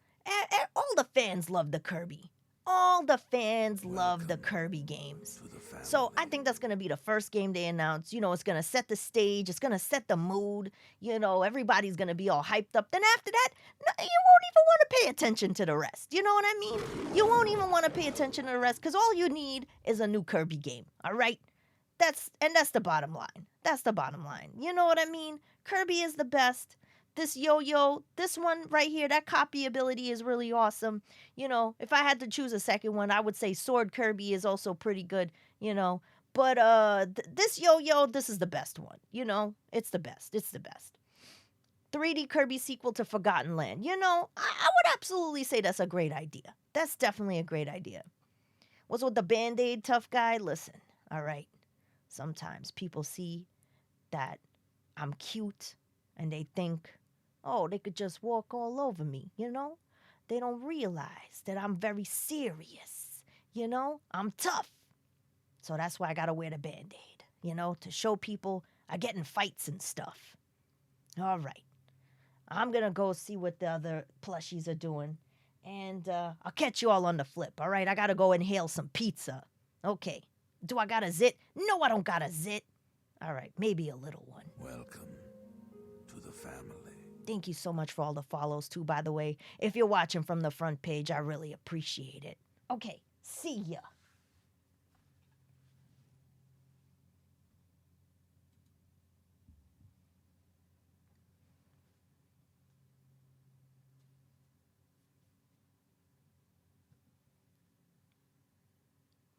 [SPEAKER 2] all the fans love the Kirby. All the fans love the Kirby games. So I think that's going to be the first game they announce. You know, it's going to set the stage. It's going to set the mood. You know, everybody's going to be all hyped up. Then after that, you won't even want to pay attention to the rest. You know what I mean? You won't even want to pay attention to the rest because all you need is a new Kirby game. All right? That's the bottom line. That's the bottom line. You know what I mean? Kirby is the best. This yo-yo, this one right here, that copy ability is really awesome. You know, if I had to choose a second one, I would say Sword Kirby is also pretty good, you know. But this yo-yo, this is the best one. You know, it's the best. 3D Kirby sequel to Forgotten Land. You know, I would absolutely say that's a great idea. That's definitely a great idea. What's with the Band-Aid tough guy? Listen, all right. Sometimes people see that I'm cute and they think, oh, they could just walk all over me, you know? They don't realize that I'm very serious, you know? I'm tough. So that's why I gotta wear the Band-Aid, you know, to show people I get in fights and stuff. All right. I'm gonna go see what the other plushies are doing, and I'll catch you all on the flip, all right? I gotta go inhale some pizza. Okay. Do I got a zit? No, I don't got a zit. All right, maybe a little one.
[SPEAKER 4] Welcome to the family.
[SPEAKER 2] Thank you so much for all the follows, too, by the way. If you're watching from the front page, I really appreciate it. Okay, see ya.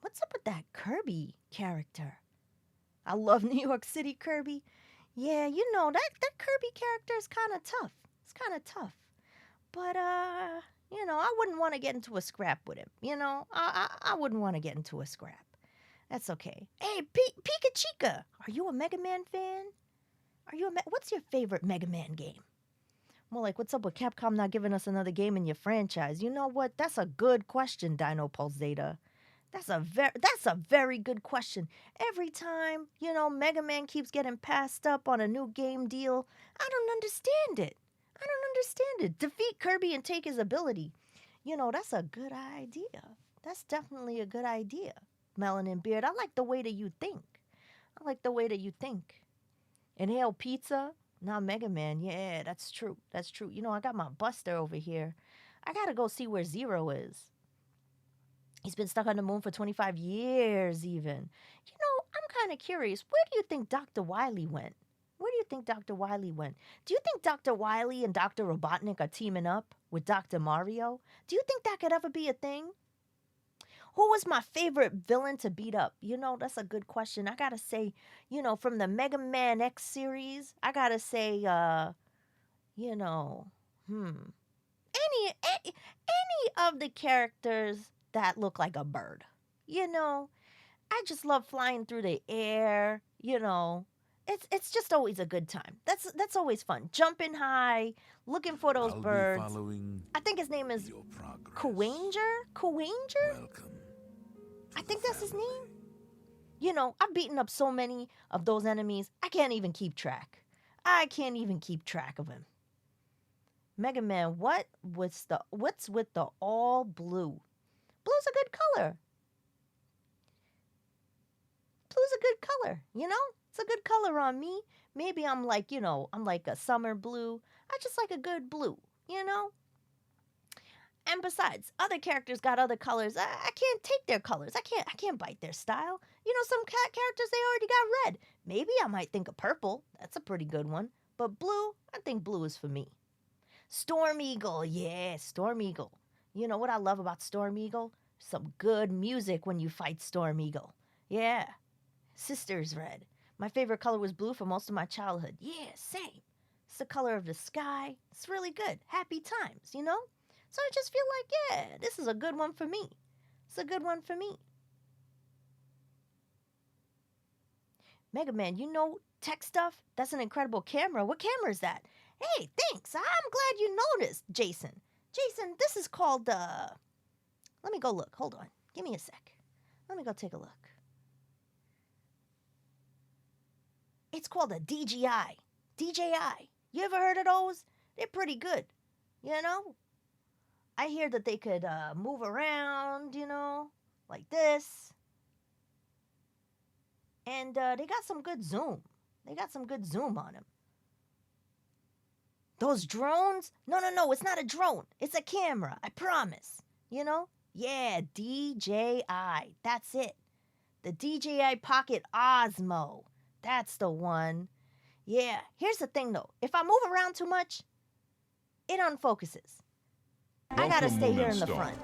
[SPEAKER 2] What's up with that Kirby character? I love New York City Kirby. Yeah, you know, that Kirby character is kind of tough. It's kind of tough. But, you know, I wouldn't want to get into a scrap with him. You know, I wouldn't want to get into a scrap. That's okay. Hey, Pika Chica, are you a Mega Man fan? What's your favorite Mega Man game? More like, what's up with Capcom not giving us another game in your franchise? You know what? That's a good question, Dino Pulse Zeta. That's a very good question. Every time, you know, Mega Man keeps getting passed up on a new game deal, I don't understand it. Defeat Kirby and take his ability. You know, that's a good idea. That's definitely a good idea. Melanin Beard, I like the way that you think. Inhale pizza, not Mega Man. Yeah, that's true. You know, I got my Buster over here.
[SPEAKER 1] I gotta go see where Zero is. He's been stuck on the moon for 25 years even. You know, I'm kind of curious. Where do you think Dr. Wily went? Where do you think Dr. Wily went? Do you think Dr. Wily and Dr. Robotnik are teaming up with Dr. Mario? Do you think that could ever be a thing? Who was my favorite villain to beat up? You know, that's a good question. I gotta say, you know, from the Mega Man X series, I gotta say, you know, any of the characters that look like a bird. You know, I just love flying through the air. You know, it's just always a good time. That's always fun. Jumping high, looking for those
[SPEAKER 4] I'll
[SPEAKER 1] birds.
[SPEAKER 4] Be following
[SPEAKER 1] I think his name is
[SPEAKER 4] your progress.
[SPEAKER 1] Kuwanger?
[SPEAKER 4] Welcome.
[SPEAKER 1] I think that's his name. You know, I've beaten up so many of those enemies, I can't even keep track. I can't even keep track of him. Mega Man, what's with the all blue? Blue's a good color. Blue's a good color, you know? It's a good color on me. Maybe I'm like, you know, I'm like a summer blue. I just like a good blue, you know? And besides, other characters got other colors. I can't take their colors. I can't bite their style. You know, some characters, they already got red. Maybe I might think of purple. That's a pretty good one. But blue, I think blue is for me. Storm Eagle. Yeah, Storm Eagle. You know what I love about Storm Eagle? Some good music when you fight Storm Eagle. Yeah. Sister's red. My favorite color was blue for most of my childhood. Yeah, same. It's the color of the sky. It's really good. Happy times, you know? So I just feel like, yeah, this is a good one for me. It's a good one for me. Mega Man, you know tech stuff? That's an incredible camera. What camera is that? Hey, thanks. I'm glad you noticed, Jason. Jason, this is called, let me go look. Hold on. Give me a sec. Let me go take a look. It's called a DJI. DJI. You ever heard of those? They're pretty good. You know? I hear that they could move around, you know, like this. And they got some good zoom. They got some good zoom on them. Those drones? No, it's not a drone. It's a camera, I promise. You know? Yeah, DJI. That's it. The DJI Pocket Osmo. That's the one. Yeah, here's the thing though. If I move around too much, it unfocuses. I gotta stay here in the front.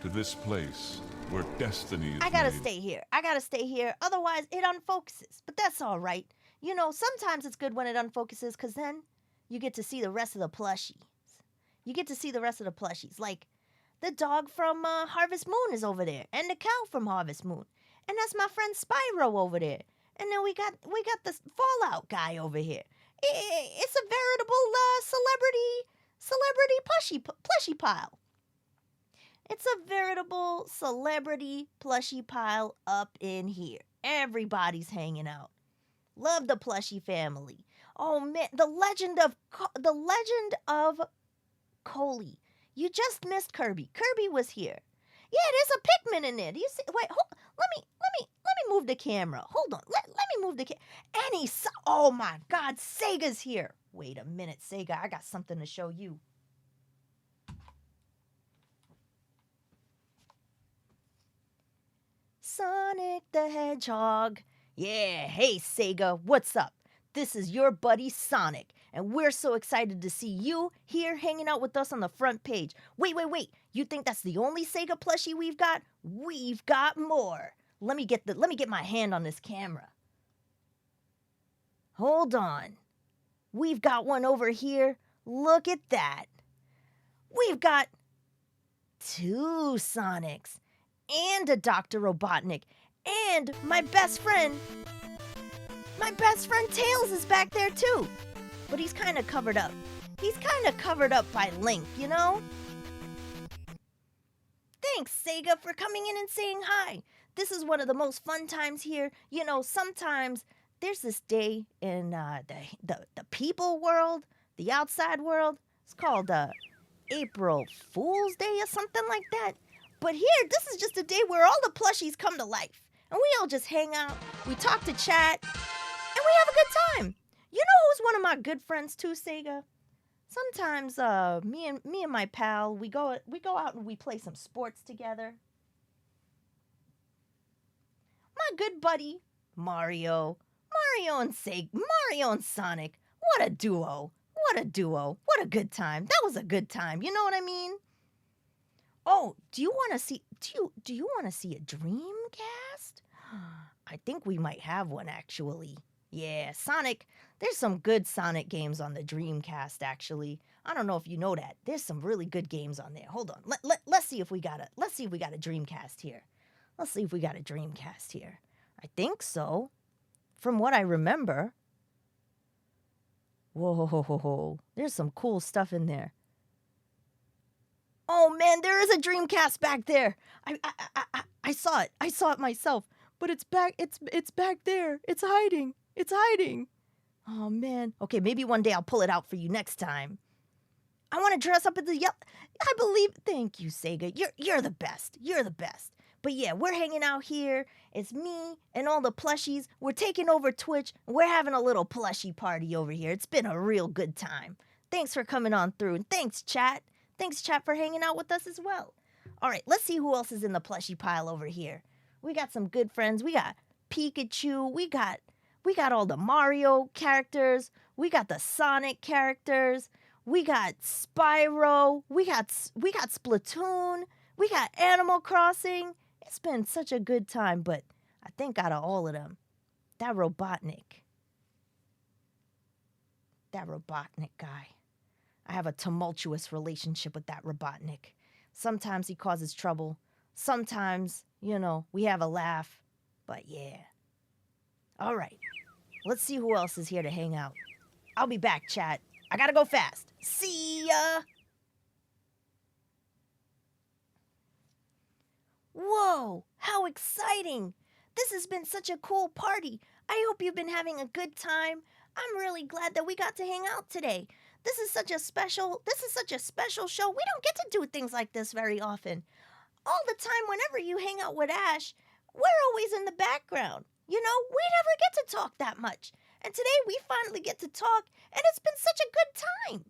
[SPEAKER 6] To this place where destiny is
[SPEAKER 1] I gotta
[SPEAKER 6] made.
[SPEAKER 1] stay here. I gotta stay here. Otherwise, it unfocuses. But that's all right. You know, sometimes it's good when it unfocuses because then you get to see the rest of the plushies. You get to see the rest of the plushies. Like the dog from Harvest Moon is over there, and the cow from Harvest Moon, and that's my friend Spyro over there. And then we got this Fallout guy over here. It's a veritable celebrity plushie pile. It's a veritable celebrity plushie pile up in here. Everybody's hanging out. Love the plushie family. Oh man, the legend of Coley. You just missed Kirby. Kirby was here. Yeah, there's a Pikmin in there. Do you see? Wait, let me move the camera. Hold on. Let me move the camera. Oh my God, Sega's here. Wait a minute, Sega. I got something to show you. Sonic the Hedgehog. Yeah, hey Sega, what's up? This is your buddy Sonic, and we're so excited to see you here hanging out with us on the front page. Wait. You think that's the only Sega plushie we've got? We've got more. Let me get my hand on this camera. Hold on. We've got one over here. Look at that. We've got 2 Sonics and a Dr. Robotnik and my best friend Tails is back there too. But he's kind of covered up. He's kind of covered up by Link, you know? Thanks, Sega, for coming in and saying hi. This is one of the most fun times here. You know, sometimes there's this day in the people world, the outside world. It's called April Fool's Day or something like that. But here, this is just a day where all the plushies come to life. And we all just hang out, we talk to chat, and we have a good time. You know who's one of my good friends too, Sega?
[SPEAKER 5] Sometimes me and my pal, we go out and we play some sports together. My good buddy Mario, Mario and Sonic. What a duo. What a duo. What a good time. That was a good time. You know what I mean? Oh, do you want to see a Dreamcast? I think we might have one actually. Yeah, Sonic. There's some good Sonic games on the Dreamcast actually. I don't know if you know that. There's some really good games on there. Hold on. Let's see if we got a Dreamcast here. Let's see if we got a Dreamcast here. I think so. From what I remember. Whoa, there's some cool stuff in there. Oh man, there is a Dreamcast back there. I saw it. I saw it myself. But it's back. It's back there. It's hiding. It's hiding. Oh man. Okay, maybe one day I'll pull it out for you next time. I want to dress up as the I believe. Thank you, Sega. You're the best. You're the best. But yeah, we're hanging out here. It's me and all the plushies. We're taking over Twitch. We're having a little plushie party over here. It's been a real good time. Thanks for coming on through, and thanks, chat. Thanks, chat, for hanging out with us as well. All right, let's see who else is in the plushie pile over here. We got some good friends. We got Pikachu. We got all the Mario characters. We got the Sonic characters. We got Spyro. We got Splatoon. We got Animal Crossing. It's been such a good time, but I think out of all of them, that Robotnik guy, I have a tumultuous relationship with that Robotnik. Sometimes he causes trouble. Sometimes, we have a laugh. But yeah. All right. Let's see who else is here to hang out. I'll be back, chat. I gotta go fast. See ya! Whoa, how exciting! This has been such a cool party. I hope you've been having a good time. I'm really glad that we got to hang out today. This is such a special show. We don't get to do things like this very often. All the time, whenever you hang out with Ash, we're always in the background. We never get to talk that much. And today we finally get to talk, and it's been such a good time.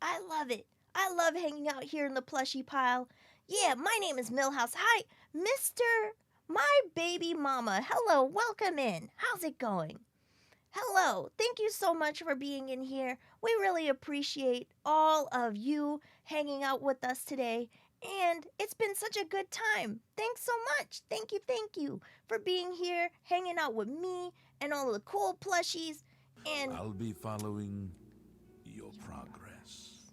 [SPEAKER 5] I love it. I love hanging out here in the plushie pile. Yeah, my name is Millhouse. Hi, Mr. My Baby Mama. Hello, welcome in. How's it going? Hello, thank you so much for being in here. We really appreciate all of you hanging out with us today. And it's been such a good time. Thanks so much. Thank you for being here, hanging out with me and all the cool plushies. And
[SPEAKER 4] I'll be following your progress.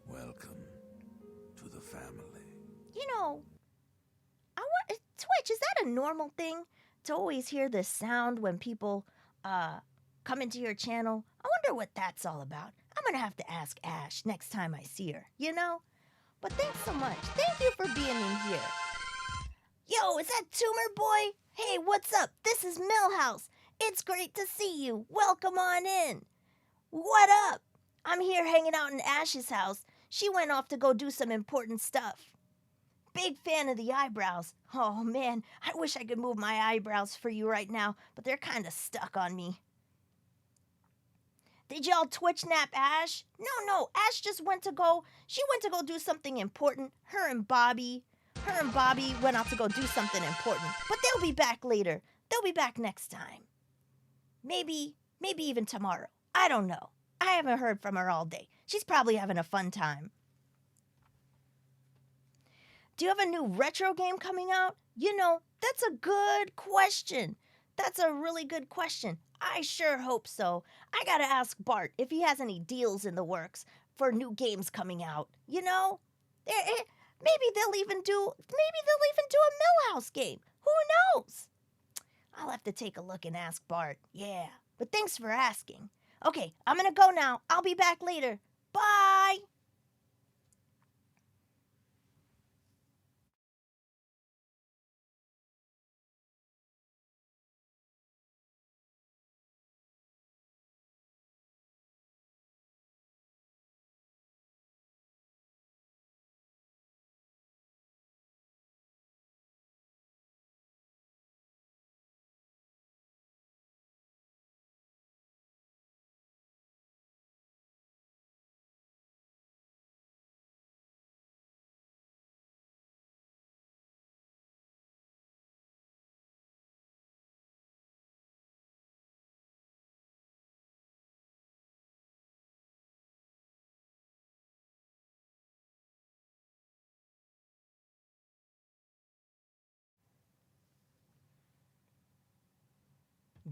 [SPEAKER 4] Welcome to the family.
[SPEAKER 5] Twitch, is that a normal thing to always hear this sound when people come into your channel? I wonder what that's all about. I'm gonna have to ask Ash next time I see her, But thanks so much. Thank you for being in here. Yo, is that Tumor Boy? Hey, what's up? This is Millhouse. It's great to see you. Welcome on in. What up? I'm here hanging out in Ash's house. She went off to go do some important stuff. Big fan of the eyebrows. Oh man, I wish I could move my eyebrows for you right now, but they're kind of stuck on me. Did y'all Twitch nap Ash? No, Ash just went to go do something important. Her and Bobby went out to go do something important. But they'll be back later. They'll be back next time. Maybe even tomorrow. I don't know. I haven't heard from her all day. She's probably having a fun time. Do you have a new retro game coming out? That's a good question. That's a really good question. I sure hope so. I gotta ask Bart if he has any deals in the works for new games coming out. Maybe they'll even do a Millhouse game. Who knows? I'll have to take a look and ask Bart. Yeah, but thanks for asking. Okay, I'm gonna go now. I'll be back later. Bye!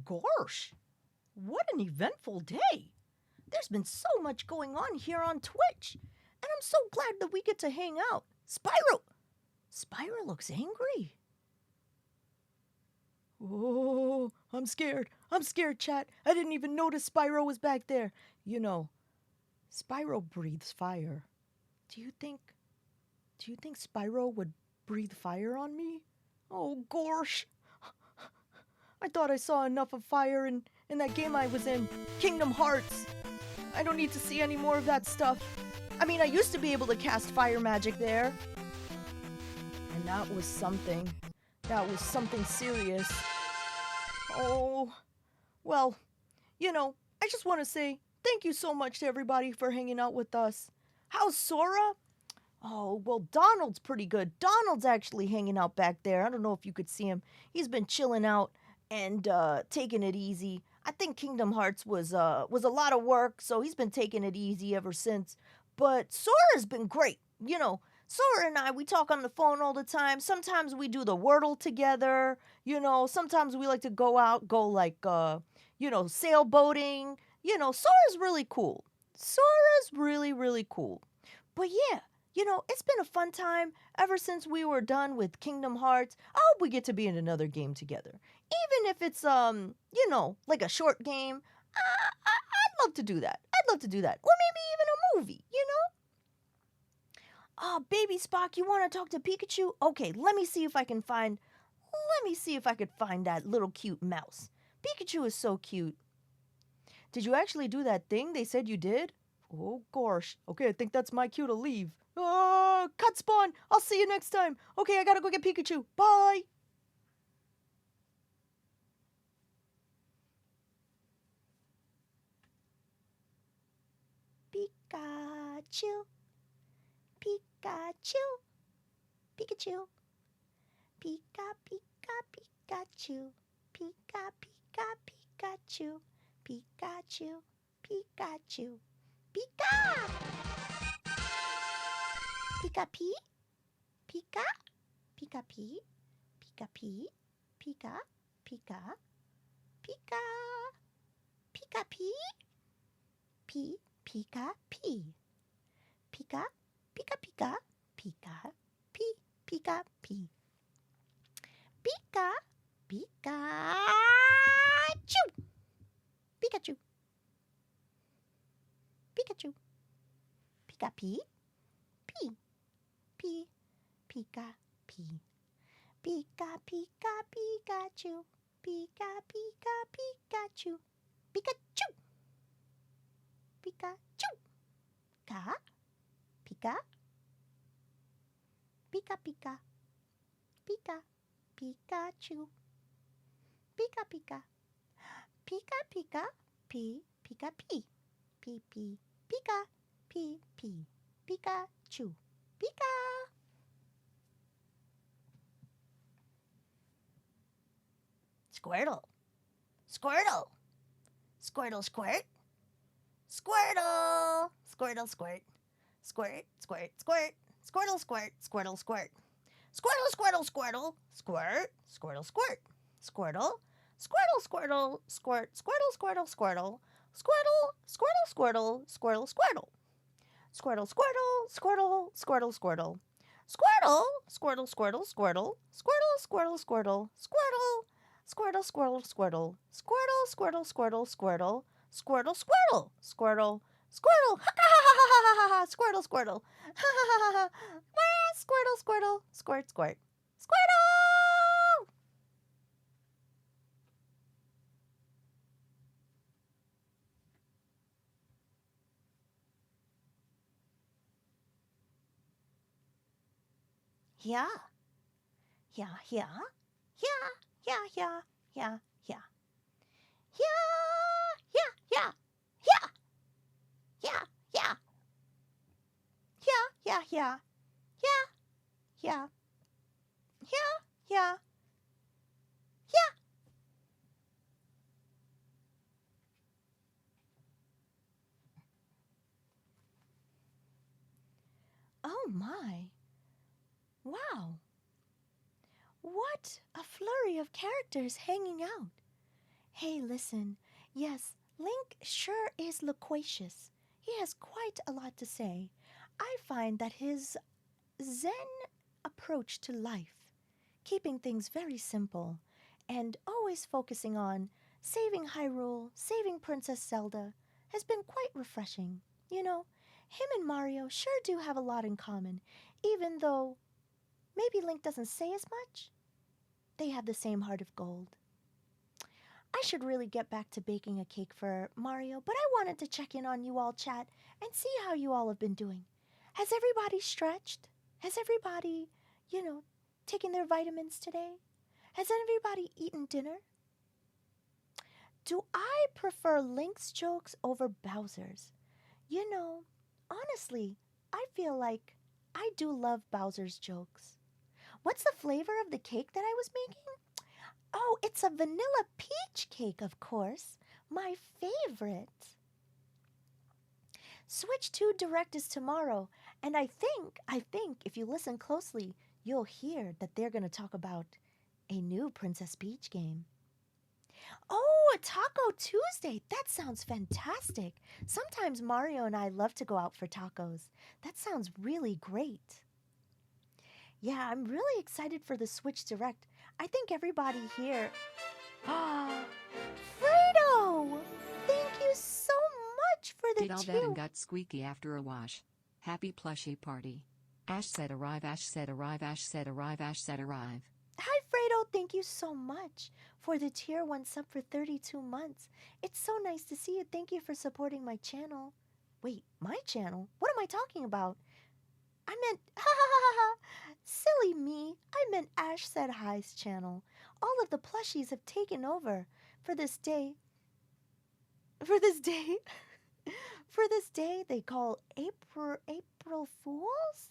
[SPEAKER 5] Gosh, what an eventful day. There's been so much going on here on Twitch, and I'm so glad that we get to hang out. Spyro! Spyro looks angry. Oh, I'm scared. I'm scared, chat. I didn't even notice Spyro was back there. You know, Spyro breathes fire. Do you think Spyro would breathe fire on me? Oh, gosh. I thought I saw enough of fire in that game I was in, Kingdom Hearts. I don't need to see any more of that stuff. I mean, I used to be able to cast fire magic there. And that was something. That was something serious. Oh, well, you know, I just want to say thank you so much to everybody for hanging out with us. How's Sora? Oh, well, Donald's pretty good. Donald's actually hanging out back there. I don't know if you could see him. He's been chilling out and taking it easy. I think Kingdom Hearts was a lot of work, so he's been taking it easy ever since. But Sora's been great. You know, Sora and I, we talk on the phone all the time. Sometimes we do the Wordle together. You know, sometimes we like to go like, sailboating. You know, Sora's really cool. Sora's really, really cool. But yeah, you know, it's been a fun time ever since we were done with Kingdom Hearts. I hope we get to be in another game together. Even if it's, like a short game. I'd love to do that. I'd love to do that. Or maybe even a movie, you know? Oh, baby Spock, you want to talk to Pikachu? Okay, let me see if I could find that little cute mouse. Pikachu is so cute. Did you actually do that thing they said you did? Oh, gosh. Okay, I think that's my cue to leave. Oh, cut spawn. I'll see you next time. Okay, I gotta go get Pikachu. Bye. Pikachu. Pikachu. Pikachu. Pika, Pika, Pikachu. Pika, Pika, Pikachu. Pikachu. Pikachu. Pika! Pika Pee? Pika? Pika Pee? Pika Pee? Pika? Pika? Pika? Pika Pee? Pee? Pika Pee? Pika? Pika Pika? Pika? Pee? Pika Pee? Pika? Pikachu! Pikachu! Pikachu. Pika Pee? Pee. Pee. Pika Pee. Pika Pika Pikachu. Pika Pika Pikachu. Pikachu. Pikachu. Ka. Pika. Pika Pika. Pika. Pikachu. Pika Pika. Pika Pika. Pee. Pika Pee. Pee Pee. Pika, Pee Pee, Pikachu, Pika. Squirtle, Squirtle, Squirtle, Squirt, Squirtle, Squirtle, Squirt, Squirt, Squirt, Squirt, Squirtle, Squirt, Squirtle, Squirt, Squirtle, Squirtle, Squirtle, Squirt, Squirtle, Squirt, Squirtle, Squirtle, Squirtle, Squirt, Squirtle, Squirtle, Squirtle. Squirtle, Squirtle, Squirtle, Squirtle, Squirtle. Squirtle, Squirtle, Squirtle, Squirtle, Squirtle. Squirtle, Squirtle, Squirtle, Squirtle. Squirtle, Squirtle, Squirtle, Squirtle. Squirtle, Squirtle, Squirtle. Squirtle, Squirtle, Squirtle, Squirtle. Squirtle, Squirtle, Squirtle. Squirtle, ha ha ha ha ha ha ha. Squirtle, Squirtle. Ha ha ha ha. Squirtle, Squirtle, Squirt, Squirt. Squirtle! Yeah. Yeah, yeah. Yeah, yeah, yeah, yeah, yeah. Yeah, yeah, yeah. Yeah. Yeah, yeah. Yeah, yeah, yeah. Yeah. Yeah. Yeah, yeah. Yeah. Oh my. Wow. What a flurry of characters hanging out.
[SPEAKER 1] Hey, listen. Yes, Link sure is loquacious. He has quite a lot to say. I find that his Zen approach to life, keeping things very simple, and always focusing on saving Hyrule, saving Princess Zelda, has been quite refreshing. You know, him and Mario sure do have a lot in common, even though maybe Link doesn't say as much. They have the same heart of gold. I should really get back to baking a cake for Mario, but I wanted to check in on you all, chat, and see how you all have been doing. Has everybody stretched? Has everybody, taken their vitamins today? Has everybody eaten dinner? Do I prefer Link's jokes over Bowser's? Honestly, I feel like I do love Bowser's jokes. What's the flavor of the cake that I was making? Oh, it's a vanilla peach cake, of course. My favorite. Switch 2 Direct is tomorrow, and I think if you listen closely, you'll hear that they're going to talk about a new Princess Peach game. Oh, a Taco Tuesday. That sounds fantastic. Sometimes Mario and I love to go out for tacos. That sounds really great. Yeah, I'm really excited for the Switch Direct. I think everybody here... Ah, Fredo! Thank you so much for the
[SPEAKER 3] Did all that and got squeaky after a wash. Happy Plushie Party. Ash said arrive, Ash said arrive, Ash said arrive, Ash said arrive.
[SPEAKER 1] Hi, Fredo. Thank you so much for the tier 1 sub for 32 months. It's so nice to see you. Thank you for supporting my channel. Wait, my channel? What am I talking about? I meant, ha ha ha ha, silly me. I meant Ash Said Hi's channel. All of the plushies have taken over for this day. For this day? For this day they call April Fools?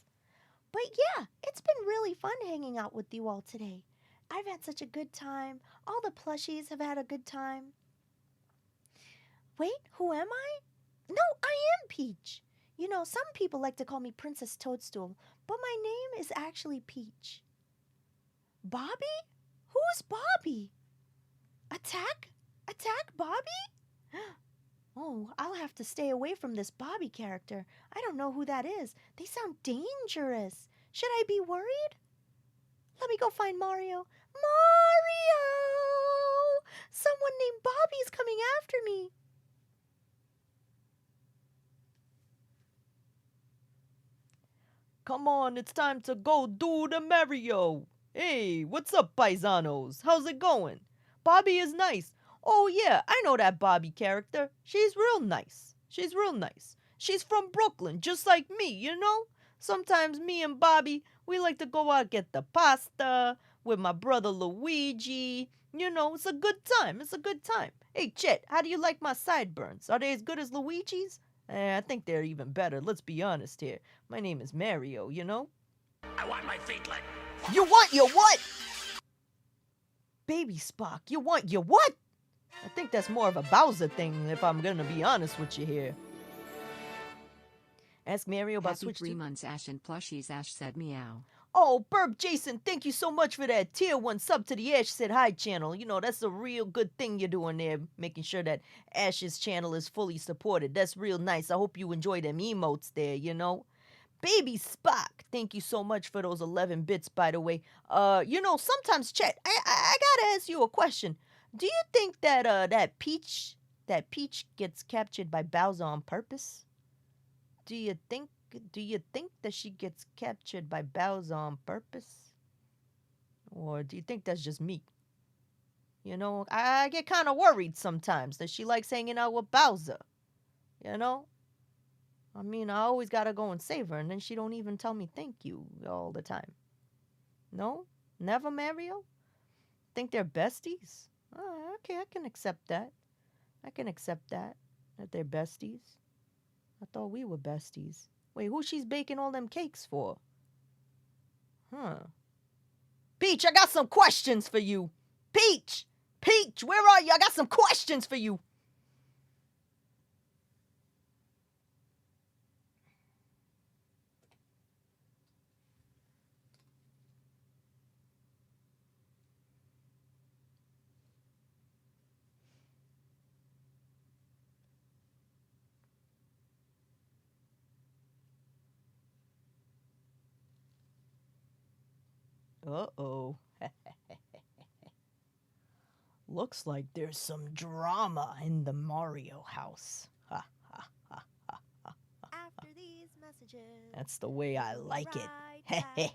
[SPEAKER 1] But yeah, it's been really fun hanging out with you all today. I've had such a good time. All the plushies have had a good time. Wait, who am I? No, I am Peach. Some people like to call me Princess Toadstool, but my name is actually Peach. Bobby? Who's Bobby? Attack? Attack Bobby? Oh, I'll have to stay away from this Bobby character. I don't know who that is. They sound dangerous. Should I be worried? Let me go find Mario. Mario! Someone named Bobby's coming after me.
[SPEAKER 5] Come on, it's time to go do the Mario. Hey, what's up, paisanos? How's it going? Bobby is nice. Oh yeah, I know that Bobby character. She's real nice. She's real nice. She's from Brooklyn, just like me, Sometimes me and Bobby, we like to go out get the pasta with my brother Luigi. It's a good time. It's a good time. Hey, Chet, how do you like my sideburns? Are they as good as Luigi's? I think they're even better. Let's be honest here. My name is Mario,
[SPEAKER 7] I want my feet licked.
[SPEAKER 5] You want your what? Baby Spock, you want your what? I think that's more of a Bowser thing, if I'm gonna be honest with you here. Ask Mario about
[SPEAKER 3] Happy
[SPEAKER 5] Switch
[SPEAKER 3] 3
[SPEAKER 5] 2.
[SPEAKER 3] months, Ash and plushies. Ash said meow.
[SPEAKER 5] Oh, Burp Jason, thank you so much for that tier 1 sub to the Ash Said Hi channel. That's a real good thing you're doing there, making sure that Ash's channel is fully supported. That's real nice. I hope you enjoy them emotes there, Baby Spock, thank you so much for those 11 bits, by the way. Sometimes, chat, I gotta ask you a question. Do you think that that Peach gets captured by Bowser on purpose? Do you think that she gets captured by Bowser on purpose? Or do you think that's just me? I get kind of worried sometimes that she likes hanging out with Bowser. I mean, I always gotta go and save her, and then she don't even tell me thank you all the time. No? Never, Mario? Think they're besties? Oh, okay, I can accept that. That they're besties. I thought we were besties. Wait, who she's baking all them cakes for? Huh. Peach, I got some questions for you. Peach! Peach, where are you? I got some questions for you. Uh-oh. Looks like there's some drama in the Mario house. Ha, ha, ha, ha, ha.
[SPEAKER 2] After these messages.
[SPEAKER 5] That's the way I
[SPEAKER 2] we'll
[SPEAKER 5] like
[SPEAKER 2] right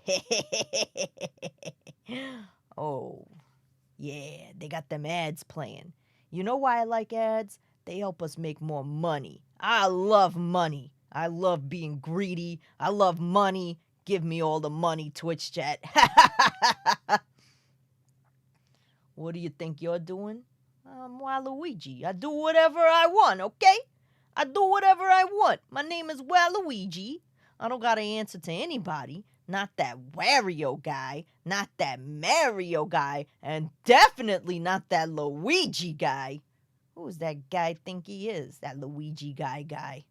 [SPEAKER 5] it. Oh, yeah, they got them ads playing. You know why I like ads? They help us make more money. I love money. I love being greedy. I love money. Give me all the money, Twitch chat. What do you think you're doing? I'm Waluigi. I do whatever I want, okay? I do whatever I want. My name is Waluigi. I don't gotta answer to anybody. Not that Wario guy. Not that Mario guy. And definitely not that Luigi guy. Who's that guy think he is? That Luigi guy.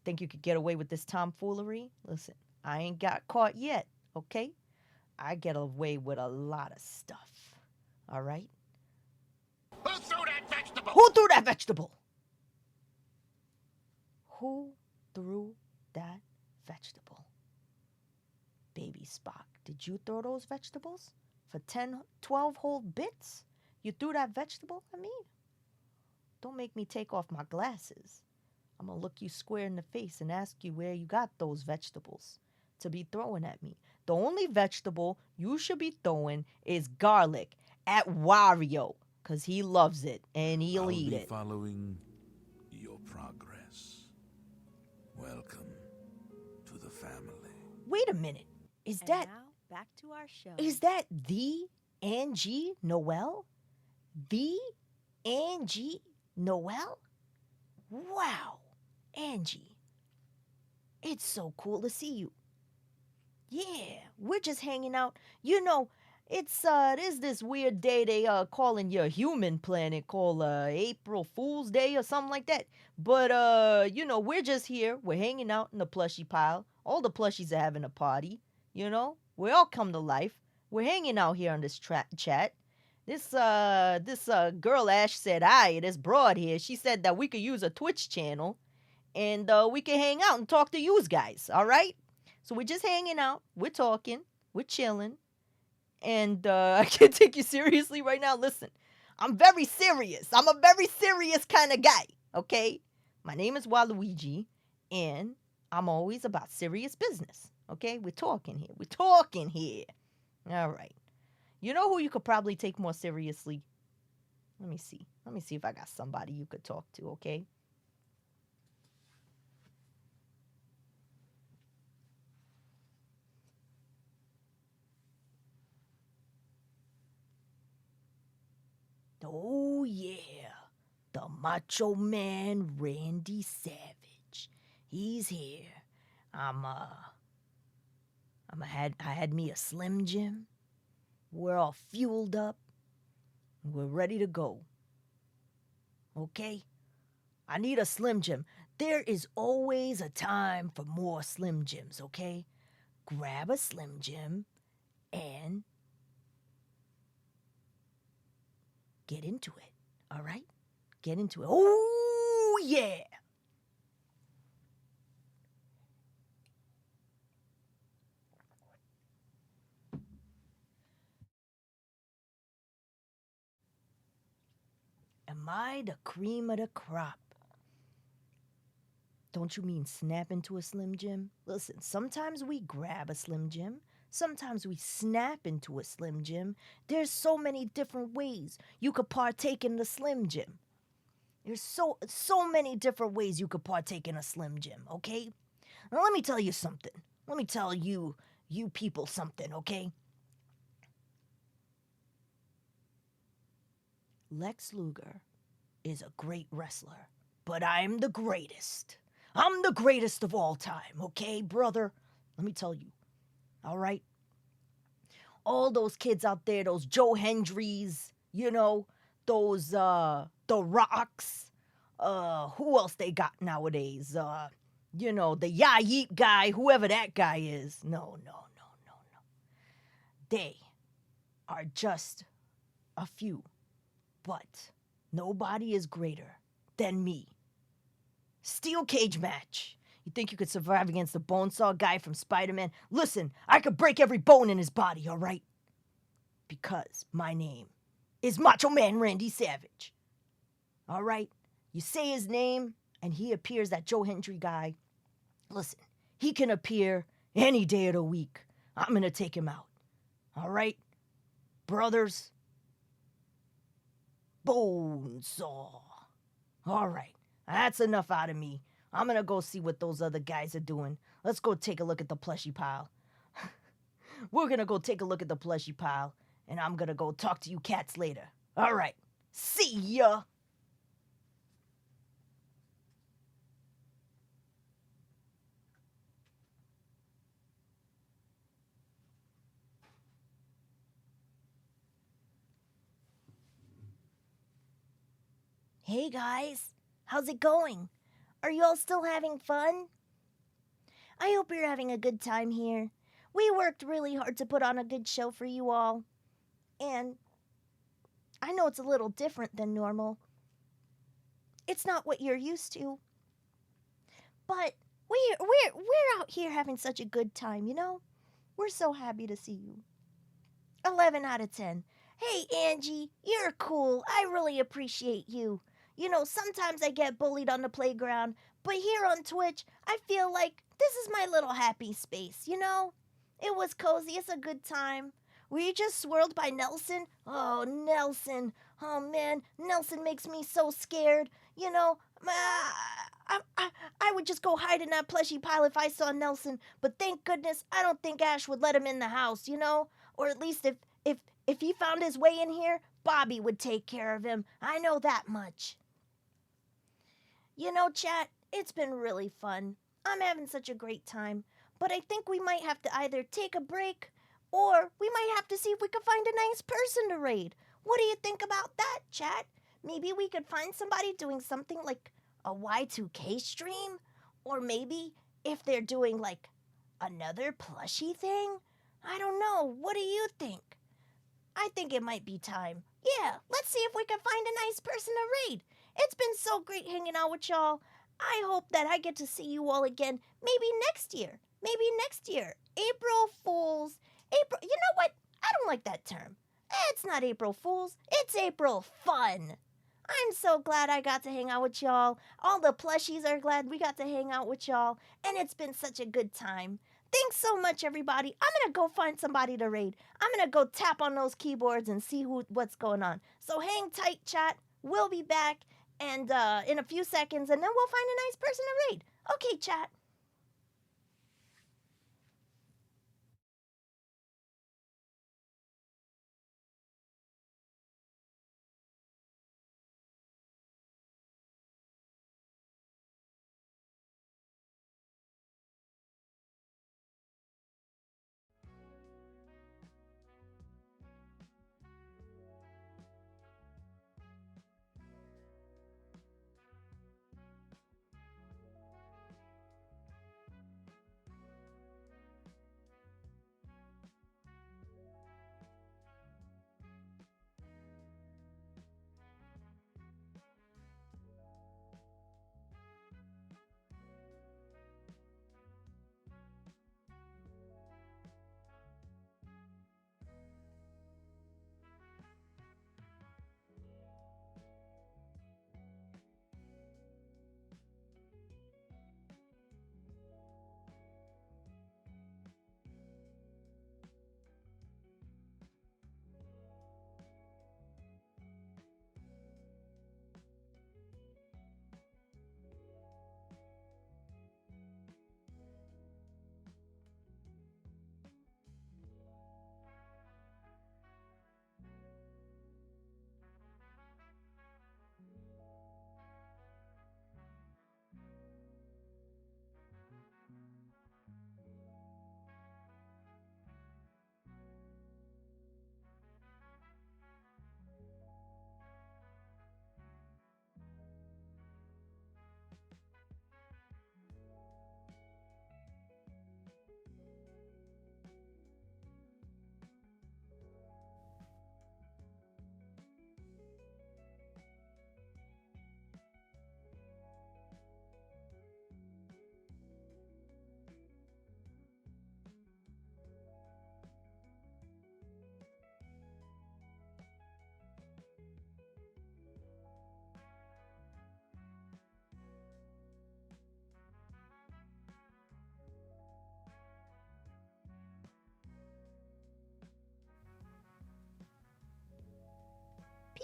[SPEAKER 5] Think you could get away with this tomfoolery? Listen, I ain't got caught yet, okay? I get away with a lot of stuff. All right?
[SPEAKER 7] Who threw that vegetable?
[SPEAKER 5] Who threw that vegetable? Who threw that vegetable? Baby Spock, did you throw those vegetables? For 10, 12 whole bits? You threw that vegetable at me? Don't make me take off my glasses. I'm gonna look you square in the face and ask you where you got those vegetables to be throwing at me. The only vegetable you should be throwing is garlic at Wario, because he loves it and he'll
[SPEAKER 4] I'll
[SPEAKER 5] eat
[SPEAKER 4] be
[SPEAKER 5] it.
[SPEAKER 4] following your progress. Welcome to the family.
[SPEAKER 5] Wait a minute. Is
[SPEAKER 2] And
[SPEAKER 5] that
[SPEAKER 2] now, back to our show.
[SPEAKER 5] is that the Angie Noel? The Angie Noel? Wow, Angie. It's so cool to see you. Yeah, we're just hanging out. You know, there's this weird day they calling your human planet called April Fool's Day or something like that. But we're just here. We're hanging out in the plushie pile. All the plushies are having a party. You know, we all come to life. We're hanging out here on this chat. This girl Ash said hi. This broad here. She said that we could use a Twitch channel, and we can hang out and talk to you guys. All right. So we're just hanging out. We're talking. We're chilling. And I can't take you seriously right now. Listen, I'm very serious. I'm a very serious kind of guy. Okay. My name is Waluigi, and I'm always about serious business. Okay, we're talking here. We're talking here. All right. You know who you could probably take more seriously? Let me see. Let me see if I got somebody you could talk to, okay? Oh, yeah. The Macho Man Randy Savage. He's here. I had me a Slim Jim. We're all fueled up. We're ready to go. Okay? I need a Slim Jim. There is always a time for more Slim Jims, okay? Grab a Slim Jim and get into it, all right? Get into it. Oh, yeah! Am I the cream of the crop? Don't you mean snap into a Slim Jim? Listen, sometimes we grab a Slim Jim. Sometimes we snap into a Slim Jim. There's so many different ways you could partake in the Slim Jim. There's so many different ways you could partake in a Slim Jim, okay? Now let me tell you something. Let me tell you people something, okay? Lex Luger is a great wrestler, but I'm the greatest. I'm the greatest of all time, okay, brother? Let me tell you, all right? All those kids out there, those Joe Hendrys, you know, those, The Rocks, who else they got nowadays? The Ya Yeet guy, whoever that guy is. No. They are just a few. But nobody is greater than me. Steel cage match. You think you could survive against the Bonesaw guy from Spider-Man? Listen, I could break every bone in his body, alright? Because my name is Macho Man Randy Savage. Alright? You say his name, and he appears, that Joe Hendry guy. Listen, he can appear any day of the week. I'm gonna take him out. Alright? Brothers, Bonesaw. Alright, that's enough out of me. I'm gonna go see what those other guys are doing. Let's go take a look at the plushie pile. We're gonna go take a look at the plushie pile, and I'm gonna go talk to you cats later. Alright, see ya!
[SPEAKER 2] Hey guys, how's it going? Are you all still having fun? I hope you're having a good time here. We worked really hard to put on a good show for you all. And I know it's a little different than normal. It's not what you're used to. But we're out here having such a good time, you know? We're so happy to see you. 11 out of 10. Hey Angie, you're cool. I really appreciate you. You know, sometimes I get bullied on the playground, but here on Twitch, I feel like this is my little happy space, you know? It was cozy, it's a good time. Were you just swirled by Nelson? Oh, Nelson. Oh, man, Nelson makes me so scared. You know, I would just go hide in that plushie pile if I saw Nelson, but thank goodness I don't think Ash would let him in the house, you know? Or at least if he found his way in here, Bobby would take care of him. I know that much. You know, chat, it's been really fun. I'm having such a great time. But I think we might have to either take a break or we might have to see if we can find a nice person to raid. What do you think about that, chat? Maybe we could find somebody doing something like a Y2K stream? Or maybe if they're doing like another plushie thing? I don't know. What do you think? I think it might be time. Yeah, let's see if we can find a nice person to raid. It's been so great hanging out with y'all. I hope that I get to see you all again maybe next year. Maybe next year. April Fools. April, you know what? I don't like that term. It's not April Fools. It's April Fun. I'm so glad I got to hang out with y'all. All the plushies are glad we got to hang out with y'all. And it's been such a good time. Thanks so much, everybody. I'm going to go find somebody to raid. I'm going to go tap on those keyboards and see what's going on. So hang tight, chat. We'll be back and in a few seconds, and then we'll find a nice person to raid. Okay, chat.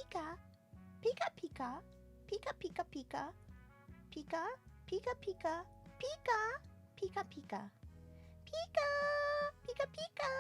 [SPEAKER 1] Pika. Pika pika. Pika pika pika. Pika. Pika pika. Pika. Pika pika. Pika. Pika pika.